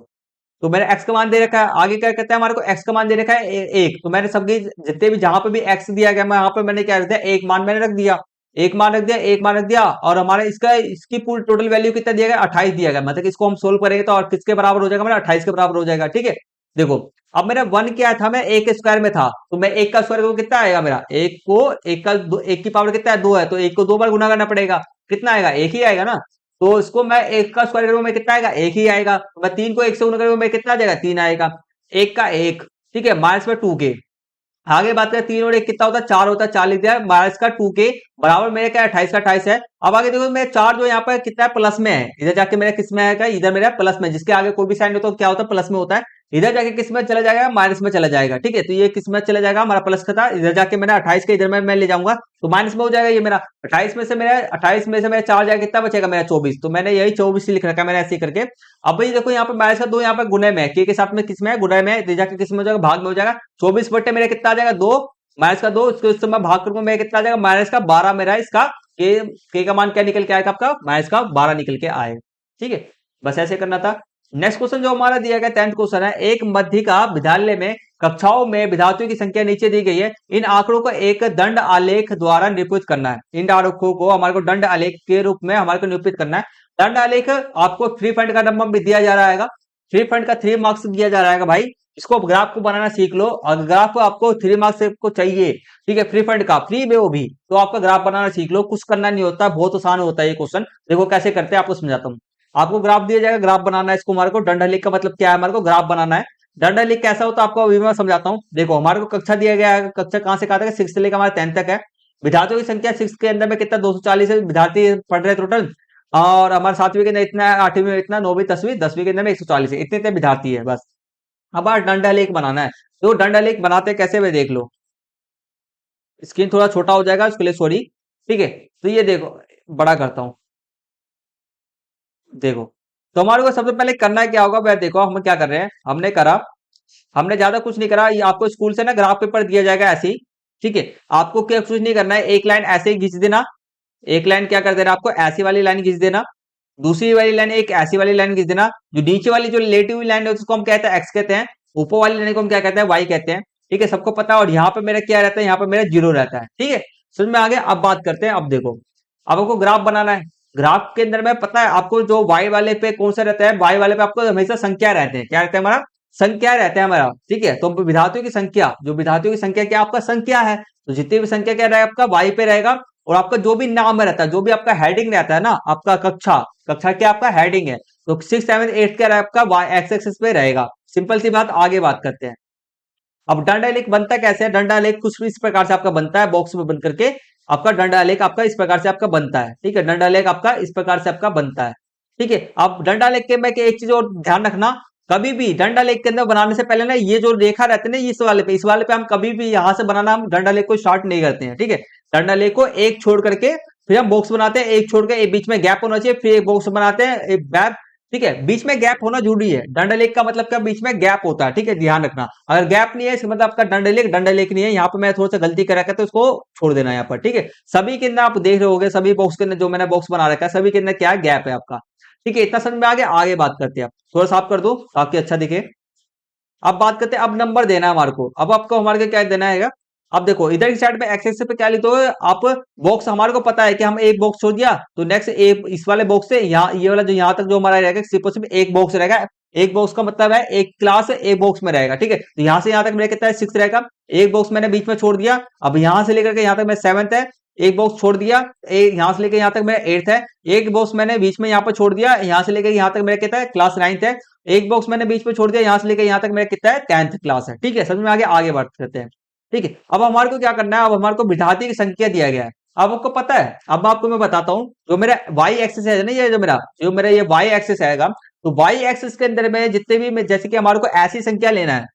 तो मैंने एक्स का मान दे रखा है, आगे क्या कहता है हमारे को, एक्स का मान दे रखा है एक। तो मैंने सबकी जितने भी जहां पे भी एक्स दिया गया, मैं यहाँ पे मैंने क्या रख दिया, एक मान मैंने रख दिया। एक मान रख दिया, एक मान रख दिया। और हमारा इसका इसकी पूरी टोटल वैल्यू कितना दिया गया, 28 दिया गया। मतलब इसको हम सोल्व करेंगे तो और किसके बराबर हो जाएगा, मेरा 28 के बराबर हो जाएगा। ठीक है, देखो अब मेरा 1 क्या था, मैं एक स्क्वायर में था, तो मैं एक का स्क्वायर को कितना आएगा मेरा, एक को एक का एक की पावर कितना है, 2 है, तो एक को 2 बार गुना करना पड़ेगा। कितना आएगा, एक ही आएगा ना। तो इसको मैं एक का स्क्वायर करूंगा, मैं कितना आएगा, एक ही आएगा। मैं 3 को 1 से गुना करूंगा, मैं कितना आ जाएगा, 3 आएगा। एक का एक। ठीक है, माइनस में 2 के। आगे बात करें, 3 और 1 कितना होता है, 4 होता है। 4 लिख दिया, माइनस का 2 के बराबर मेरे क्या है, 28 का 28 है। अब आगे देखो, मेरे 4 जो यहाँ पर कितना है, प्लस में है। इधर जाके मेरा किस में आएगा, इधर मेरा प्लस में। जिसके आगे कोई भी साइन होता है तो क्या होता है, प्लस में होता है। इधर जाके किस में चला जाएगा, माइनस में चला जाएगा। ठीक है, तो ये किस में चला जाएगा, हमारा प्लस का था। इधर जाके मैंने 28 के इधर में मैं ले जाऊंगा, तो माइनस में हो जाएगा। ये मेरा 28 में से मेरा 4 जाएगा, कितना बचेगा मेरा 24। तो मैंने यही 24 लिख रखा है मैंने ऐसे ही करके। अब भाई देखो, यहाँ पे माइनस का 2 यहाँ पे गुणे में के साथ में किस में है, गुणे में है। इधर जाके किस में हो जाएगा, भाग में हो जाएगा। 24 बट्टे मेरा कितना आ जाएगा, 2। माइनस का 2, इसको मैं भाग करूंगा, मैं कितना आ जाएगा, माइनस का 12 मेरा इसका के का मान क्या निकल के आएगा आपका, माइनस का 12 निकल के आएगा। ठीक है, बस ऐसे करना था। नेक्स्ट क्वेश्चन जो हमारा दिया गया 10th क्वेश्चन है, एक मध्यिका विद्यालय में कक्षाओं में विद्यार्थियों की संख्या नीचे दी गई है। इन आंकड़ों को एक दंड आलेख द्वारा निरूपित करना है। इन आंकड़ों को हमारे को दंड आलेख के रूप में हमारे को निरूपित करना है। दंड आलेख आपको 3 फंड का नंबर भी दिया जा रहा है। 3 फंड का 3 मार्क्स दिया जा रहा है भाई। इसको ग्राफ को बनाना सीख लो। अगर ग्राफ आपको 3 मार्क्स को चाहिए, ठीक है, फ्री फंड का, फ्री में वो भी, तो आपका ग्राफ बनाना सीख लो। कुछ करना नहीं होता, बहुत आसान होता है ये क्वेश्चन। देखो कैसे करते हैं, आपको समझाता हूँ। आपको ग्राफ दिया जाएगा, ग्राफ बनाना है। इसको हमारे को दंड आलेख का मतलब क्या है, हमारे को ग्राफ बनाना है। दंड आलेख कैसा होता है आपको अभी मैं समझाता हूँ। देखो हमारे को कक्षा दिया गया है, कक्षा कहाँ से कहाँ तक है, 6 से लेकर हमारे 10 तक है। विद्यार्थियों की संख्या 6 के अंदर में कितना, 240 विद्यार्थी पढ़ रहे टोटल। और हमारे 7वीं के अंदर इतना है, 8वीं में इतना, 9वीं 10वीं 10वीं के अंदर में 140 है। इतने इतने विद्यार्थी है बस। अब आज दंड आलेख बनाना है। तो दंड आलेख बनाते कैसे, वे देख लो। स्क्रीन थोड़ा छोटा हो जाएगा उसके लिए सॉरी। ठीक है, तो ये देखो, बड़ा करता हूं। देखो, तो हमारे को सबसे पहले करना क्या होगा, वह देखो हम क्या कर रहे हैं, हमने करा, हमने ज्यादा कुछ नहीं करा। ये आपको स्कूल से ना ग्राफ पेपर दिया जाएगा ऐसे ही। ठीक है, आपको क्या कुछ नहीं करना है, एक लाइन ऐसे ही खींच देना। एक लाइन क्या कर देना, आपको ऐसी वाली लाइन खींच देना। दूसरी वाली लाइन एक ऐसी वाली लाइन खींच देना। जो नीचे वाली जो रिलेटिव लाइन है उसको हम कहते हैं एक्स कहते हैं। ऊपर वाली लाइन को हम क्या कहते हैं, वाई कहते हैं। ठीक है, सबको पता है। और यहाँ पे मेरा क्या रहता है, यहाँ पे मेरा 0 रहता है। ठीक है, समझ में आ गया। अब बात करते हैं। अब देखो, अब आपको ग्राफ बनाना है। ग्राफ के अंदर में पता है आपको, जो वाई वाले पे कौन सा रहता है, वाई वाले पे आपको हमेशा संख्या रहते हैं। क्या रहता है हमारा, संख्या रहता है हमारा। ठीक है, तो विद्यार्थियों की संख्या, जो विद्यार्थियों की संख्या क्या आपका संख्या है, तो जितनी भी संख्या क्या रहेगा आपका वाई पे रहेगा। और आपका जो भी नाम रहता है, जो भी आपका हेडिंग रहता है ना, आपका कक्षा, कक्षा क्या आपका हेडिंग है, तो 6 7 8 क्या रहेगा आपका, वाई एक्स एक्सिस पे रहेगा। सिंपल सी बात, आगे बात करते हैं। अब दंड आलेख बनता कैसे है, दंड आलेख कुछ इस प्रकार से आपका बनता है, बॉक्स में बंद करके। आपका दंड आलेख आपका इस प्रकार से आपका बनता है। ठीक है, दंड आलेख आपका इस प्रकार से आपका बनता है। ठीक है, अब दंड आलेख के में एक चीज और ध्यान रखना, कभी भी दंड आलेख के अंदर बनाने से पहले ना, ये जो रेखा रहते हैं ना, इस वाले पे हम कभी भी यहां से बनाना, हम दंड आलेख को स्टार्ट नहीं करते हैं। ठीक है, दंड आलेख को एक छोड़ करके फिर हम बॉक्स बनाते हैं, एक छोड़ के, एक बीच में गैप होना चाहिए, फिर एक बॉक्स बनाते हैं, एक बैक। ठीक है, बीच में गैप होना जरूरी है। दंडलेख का मतलब क्या, बीच में गैप होता है। ठीक है, ध्यान रखना। अगर गैप नहीं है, इसका मतलब आपका दंडलेख नहीं है। यहाँ पे मैं थोड़ा सा गलती कर रखा है, तो उसको छोड़ देना यहाँ पर। ठीक है, सभी के अंदर आप देख रहे होगे, सभी बॉक्स के अंदर जो मैंने बॉक्स बना रखा है, सभी के अंदर क्या गैप है आपका। ठीक है, इतना समझ में आगे बात करते हैं। आप थोड़ा साफ कर दो ताकि अच्छा दिखे। अब बात करते हैं, अब नंबर देना है हमारे को। अब आपको हमारे को क्या देना है, अब देखो इधर की साइड में एक्स एक्सिस पे क्या लिखते हो आप, बॉक्स हमारे को पता है कि हम एक बॉक्स छोड़ दिया, तो नेक्स्ट इस वाले बॉक्स से यहाँ ये वाला जो यहाँ तक जो हमारा रहेगा सिर्फ और सिर्फ एक बॉक्स रहेगा। एक बॉक्स का मतलब है एक क्लास एक बॉक्स में रहेगा, ठीक है। तो यहाँ से यहाँ तक मेरा कितना है 6 रहेगा, एक बॉक्स मैंने बीच में छोड़ दिया। अब यहाँ से लेकर के यहाँ तक मैं 7th है, एक बॉक्स छोड़ दिया। यहाँ से लेकर यहाँ तक मेरा 8th है, एक बॉक्स मैंने बीच में यहाँ पर छोड़ दिया। यहाँ से लेकर यहाँ तक मेरा कितना है क्लास 9th है, एक बॉक्स मैंने बीच में छोड़ दिया। यहाँ से लेकर यहाँ तक मेरा कितना है 10th क्लास है, ठीक है। समझ में आगे आगे बात करते हैं, ठीक है। अब हमारे को क्या करना है, अब हमारे को विद्यार्थी की संख्या दिया गया है। अब आपको पता है, अब आपको मैं बताता हूँ, जो मेरा वाई एक्सिस है ना, ये जो मेरा ये वाई एक्सिस आएगा, तो वाई एक्सिस के अंदर में जितने भी जैसे कि हमारे को ऐसी संख्या लेना है,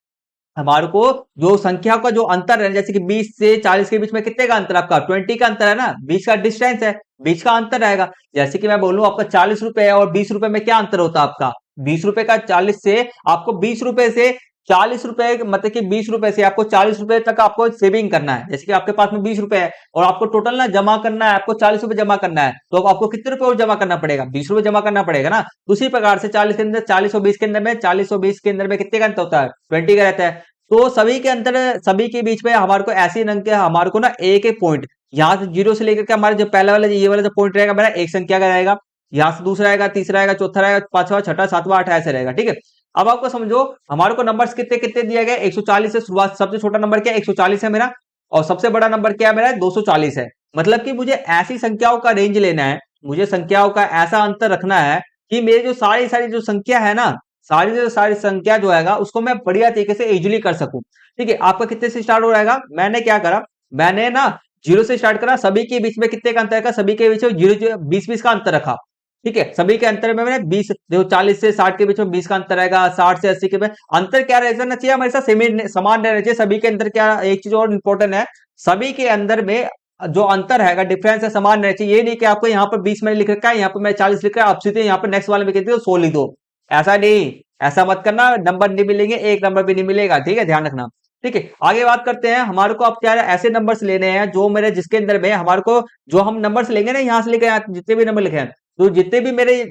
हमारे को जो संख्या का जो अंतर है, जैसे कि 20 से 40 के बीच में कितने का अंतर, आपका 20 का अंतर है ना, 20 का डिस्टेंस है, 20 का अंतर रहेगा। जैसे कि मैं बोलूं आपका 40 रुपए है और 20 रुपए में क्या अंतर होता है आपका, 20 रुपए का 40 से आपको 20 रुपए से 40 रुपए, मतलब कि 20 रुपए से आपको 40 रुपए तक आपको सेविंग करना है। जैसे कि आपके पास में 20 रुपए है और आपको टोटल ना जमा करना है, आपको 40 रुपए जमा करना है, तो अब आपको कितने रुपए और जमा करना पड़ेगा, 20 रुपए जमा करना पड़ेगा ना। तो उसी प्रकार से 40 के अंदर 40 और 20 के अंदर में 40 और 20 के अंदर में कितने का अंतर होता है, 20 का रहता है। तो सभी के अंतर, सभी के बीच में हमारे को ऐसी अंक के हमारे को ना एक एक पॉइंट, यहाँ से 0 से लेकर के हमारे जो पहला वाला ये वाला जो पॉइंट रहेगा मेरा एक संख्या का रहेगा, यहाँ से दूसरा आएगा, तीसरा आएगा, चौथा रहेगा, पांचवा, छठा, सातवां, आठवां ऐसे रहेगा, ठीक है। अब आपको समझो हमारे को नंबर्स कितने कितने दिया गया, 140 से शुरुआत, सबसे छोटा नंबर क्या है 140 है मेरा, और सबसे बड़ा नंबर क्या है मेरा 240 है। मतलब कि मुझे ऐसी संख्याओं का रेंज लेना है, मुझे संख्याओं का ऐसा अंतर रखना है कि मेरी जो सारी सारी जो संख्या है ना, सारी संख्या जो है उसको मैं बढ़िया तरीके से इजिली कर सकूं, ठीक है। आपका कितने से स्टार्ट हो जाएगा, मैंने क्या करा, मैंने ना 0 से स्टार्ट करा, सभी के बीच में कितने का अंतर है, सभी के बीच में 0 20 का अंतर रखा, ठीक है। सभी के अंतर में मैंने 20, देखो 40 से 60 के बीच में 20 का अंतर रहेगा, 60 से 80 के बीच अंतर क्या रहना चाहिए हमारे साथ सेमी समान रहना चाहिए। सभी के अंदर क्या, एक चीज और इंपॉर्टेंट है, सभी के अंदर में जो अंतर है डिफरेंस है समान रहना चाहिए। ये नहीं कि आपको यहाँ पर 20 मैंने लिख रखा है, यहाँ पर मैं 40 लिख रहा है, आप सीधे यहाँ पर नेक्स्ट वाले में कहते हो 100 लिख दो, ऐसा नहीं, ऐसा मत करना, नंबर नहीं मिलेंगे, एक नंबर भी नहीं मिलेगा, ठीक है, ध्यान रखना, ठीक है। आगे बात करते हैं, हमारे को अब क्या है, ऐसे नंबर्स लेने हैं जो मेरे जिसके अंदर में हमारे को, जो हम नंबर्स लेंगे ना यहाँ से लेकर यहाँ जितने भी नंबर लिखे हैं, तो जितने भी मेरे,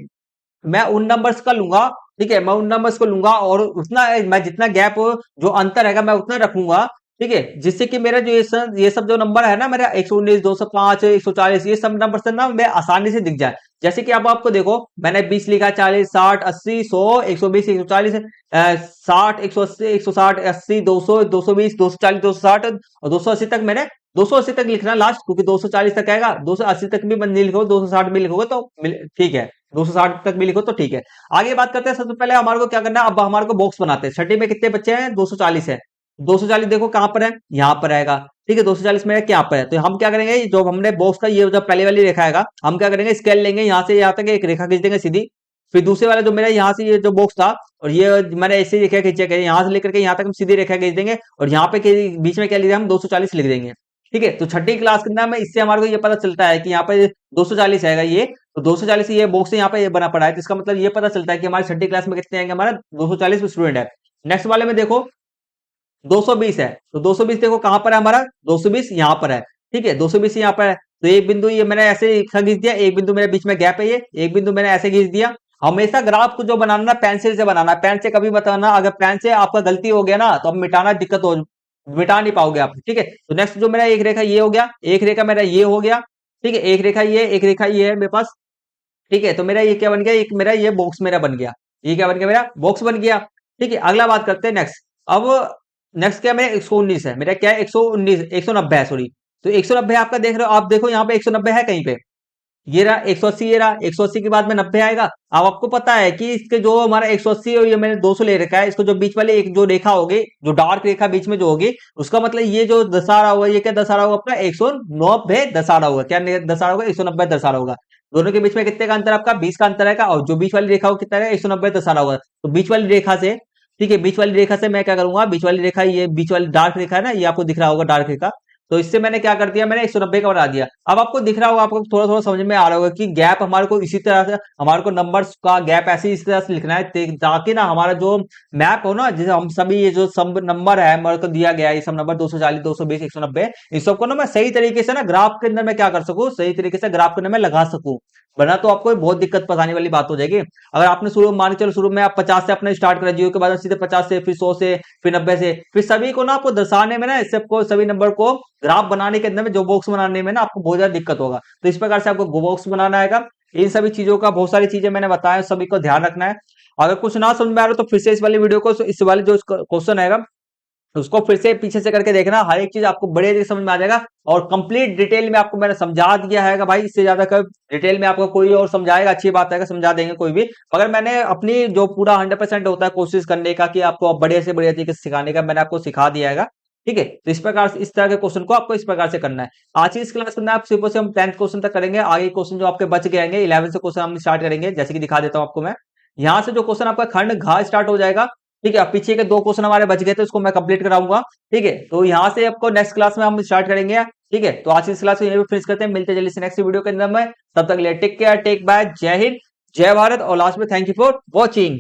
मैं उन नंबर्स का लूंगा, ठीक है, मैं उन नंबर्स को लूंगा और उतना मैं जितना गैप जो अंतर रहेगा मैं उतना रखूंगा, ठीक है, जिससे कि मेरा जो ये सब जो नंबर है ना मेरा 119, 205, 140, ये सब नंबर से ना मैं आसानी से दिख जाए। जैसे कि अब आपको देखो मैंने 20 लिखा, 40, 60, 80, 100, 120, 140, 60, 180, 160, 80, 200, 220, 240, 260 और 280 तक, मैंने 280 तक लिखना लास्ट, क्योंकि 240 तक आएगा, 280 तक भी नहीं लिखोगे, 260 भी लिखोगे तो ठीक है, 260 तक भी लिखो तो ठीक है। आगे बात करते हैं, सबसे पहले हमारे को क्या करना है, अब हमारे को बॉक्स बनाते हैं। छठी में कितने बच्चे हैं, 240 है, 240 देखो कहां पर है, यहाँ पर आएगा, ठीक है, 240 में क्या पर है, तो हम क्या करेंगे, जो हमने बॉक्स का ये जो पहले वाली रेखा आएगा, हम क्या करेंगे, स्केल लेंगे, यहाँ से यहाँ तक एक रेखा खींच देंगे सीधी। फिर दूसरे वाला जो मेरा यहाँ से ये जो बॉक्स था और ये मैंने ऐसे रेखा खींचे, यहाँ से लेकर के यहाँ तक हम सीधी रेखा खींच देंगे और यहाँ पे बीच में क्या लिख देंगे हम 240 लिख देंगे, ठीक है। तो छठी क्लास के अंदर में इससे हमारे को ये पता चलता है कि यहाँ पे 240 आएगा, ये तो 240 ये बॉक्स यहाँ पे ये बना पड़ा है, तो इसका मतलब ये पता चलता है कि हमारे छठी क्लास में कितने आएंगे, हमारा 240 स्टूडेंट है। नेक्स्ट वाले में देखो 220 है, तो 220 देखो कहां पर है हमारा, 220 यहां पर है, ठीक है, 220 यहां पर है। तो एक बिंदु ये मैंने ऐसे खींच दिया, एक बिंदु मेरे बीच में गैप है, ये एक बिंदु मैंने ऐसे खींच दिया। हमेशा ग्राफ को जो बनाना ना पेंसिल से बनाना, पेन से कभी बताना, अगर पेन से आपका गलती हो गया ना तो अब मिटाना दिक्कत हो, मिटा नहीं पाओगे आप, ठीक है। तो नेक्स्ट जो मेरा एक रेखा ये हो गया, एक रेखा मेरा ये हो गया, ठीक है, एक रेखा ये, एक रेखा ये है मेरे पास, ठीक है। तो मेरा ये क्या बन गया, एक मेरा ये बॉक्स मेरा बन गया, ये क्या बन गया, मेरा बॉक्स बन गया, ठीक है। अगला बात करते हैं नेक्स्ट। अब नेक्स्ट क्या है, मेरा 119 है, मेरा क्या है 119, 190 है, सॉरी। तो 190 आपका देख रहे हो, आप देखो यहाँ पे 190 है कहीं पे, ये रहा 180, ये रहा 180 के बाद में 90 आएगा। अब आपको पता है कि इसके जो हमारा 180 और ये मैंने 200 ले रखा है, इसको जो बीच वाले एक जो रेखा होगी, जो डार्क रेखा बीच में जो होगी, उसका मतलब ये जो दशहरा होगा, ये क्या दशहरा होगा अपना 190 दशहरा होगा, क्या दशहरा होगा 190 दशहरा होगा। दोनों के बीच में कितने का अंतर आपका 20 का अंतर है, और जो बीच वाली रेखा होगा कितना है 190 दशहरा होगा। तो बीच वाली रेखा से, ठीक है, बीच वाली रेखा से मैं क्या करूंगा, बीच वाली रेखा, ये बीच वाली डार्क रेखा है ना, ये आपको दिख रहा होगा डार्क रेखा, तो इससे मैंने क्या कर दिया, मैंने 190 का बना दिया। अब आपको दिख रहा होगा, आपको थोड़ा थोड़ा समझ में आ रहा होगा कि गैप हमारे को इसी तरह से, हमारे को नंबर्स का गैप ऐसे इस तरह से लिखना है ताकि ना हमारा जो मैप हो ना, जैसे हम सभी ये जो सब नंबर है हमारे को दिया गया है, ये सब नंबर 240, 220, 190, इस सबको ना मैं सही तरीके से ना ग्राफ के अंदर मैं क्या कर सकूं, सही तरीके से ग्राफ के अंदर मैं लगा सकूं, वरना तो आपको बहुत दिक्कत परेशानी वाली बात हो जाएगी। अगर आपने शुरू मान के चलो शुरू में आप 50 से अपने स्टार्ट करा, जीरो के बाद सीधे 50 से, फिर 100 से, फिर 90 से, फिर सभी को ना आपको दर्शाने में ना, सबको सभी नंबर को ग्राफ बनाने के अंदर में, जो बॉक्स बनाने में ना आपको बहुत ज्यादा दिक्कत होगा। तो इस प्रकार से आपको बॉक्स बनाना आएगा। इन सभी चीजों का, बहुत सारी चीजें मैंने बताया, सभी को ध्यान रखना है। अगर कुछ ना समझ में आ रहा हो तो फिर से इस वाली वीडियो को, इस वाले जो क्वेश्चन आएगा उसको फिर से पीछे से करके देखना, हर एक चीज आपको बड़े से समझ में आ जाएगा। और कंप्लीट डिटेल में आपको मैंने समझा दिया है भाई, इससे ज्यादा कब डिटेल में आपको कोई और समझाएगा, अच्छी बात है, समझा देंगे कोई भी। मगर मैंने अपनी जो पूरा 100% होता है कोशिश करने का कि आपको बड़े से बड़े तरीके से सिखाने का, मैंने आपको सिखा दिया है। ठीक है, तो इस प्रकार से, इस तरह के क्वेश्चन को आपको इस प्रकार से करना है। आज की इस क्लास में आप सिर्फ से हम 10th क्वेश्चन तक करेंगे। आगे क्वेश्चन जो आपके बच गए हैं 11 से क्वेश्चन हम स्टार्ट करेंगे, जैसे कि दिखा देता हूं आपको मैं। यहाँ से जो क्वेश्चन आपका खंड घा स्टार्ट हो जाएगा। ठीक है, अब पीछे के 2 क्वेश्चन हमारे बच गए थे, उसको मैं कंप्लीट कराऊंगा। ठीक है, तो यहाँ से आपको नेक्स्ट क्लास में हम स्टार्ट करेंगे। ठीक है, तो आज की इस क्लास को यहीं पे फिनिश करते हैं, मिलते हैं जल्दी से नेक्स्ट वीडियो के अंदर में। तब तक के लिए टेक केयर, टेक बाय, जय हिंद, जय भारत, और लास्ट में थैंक यू फॉर वॉचिंग।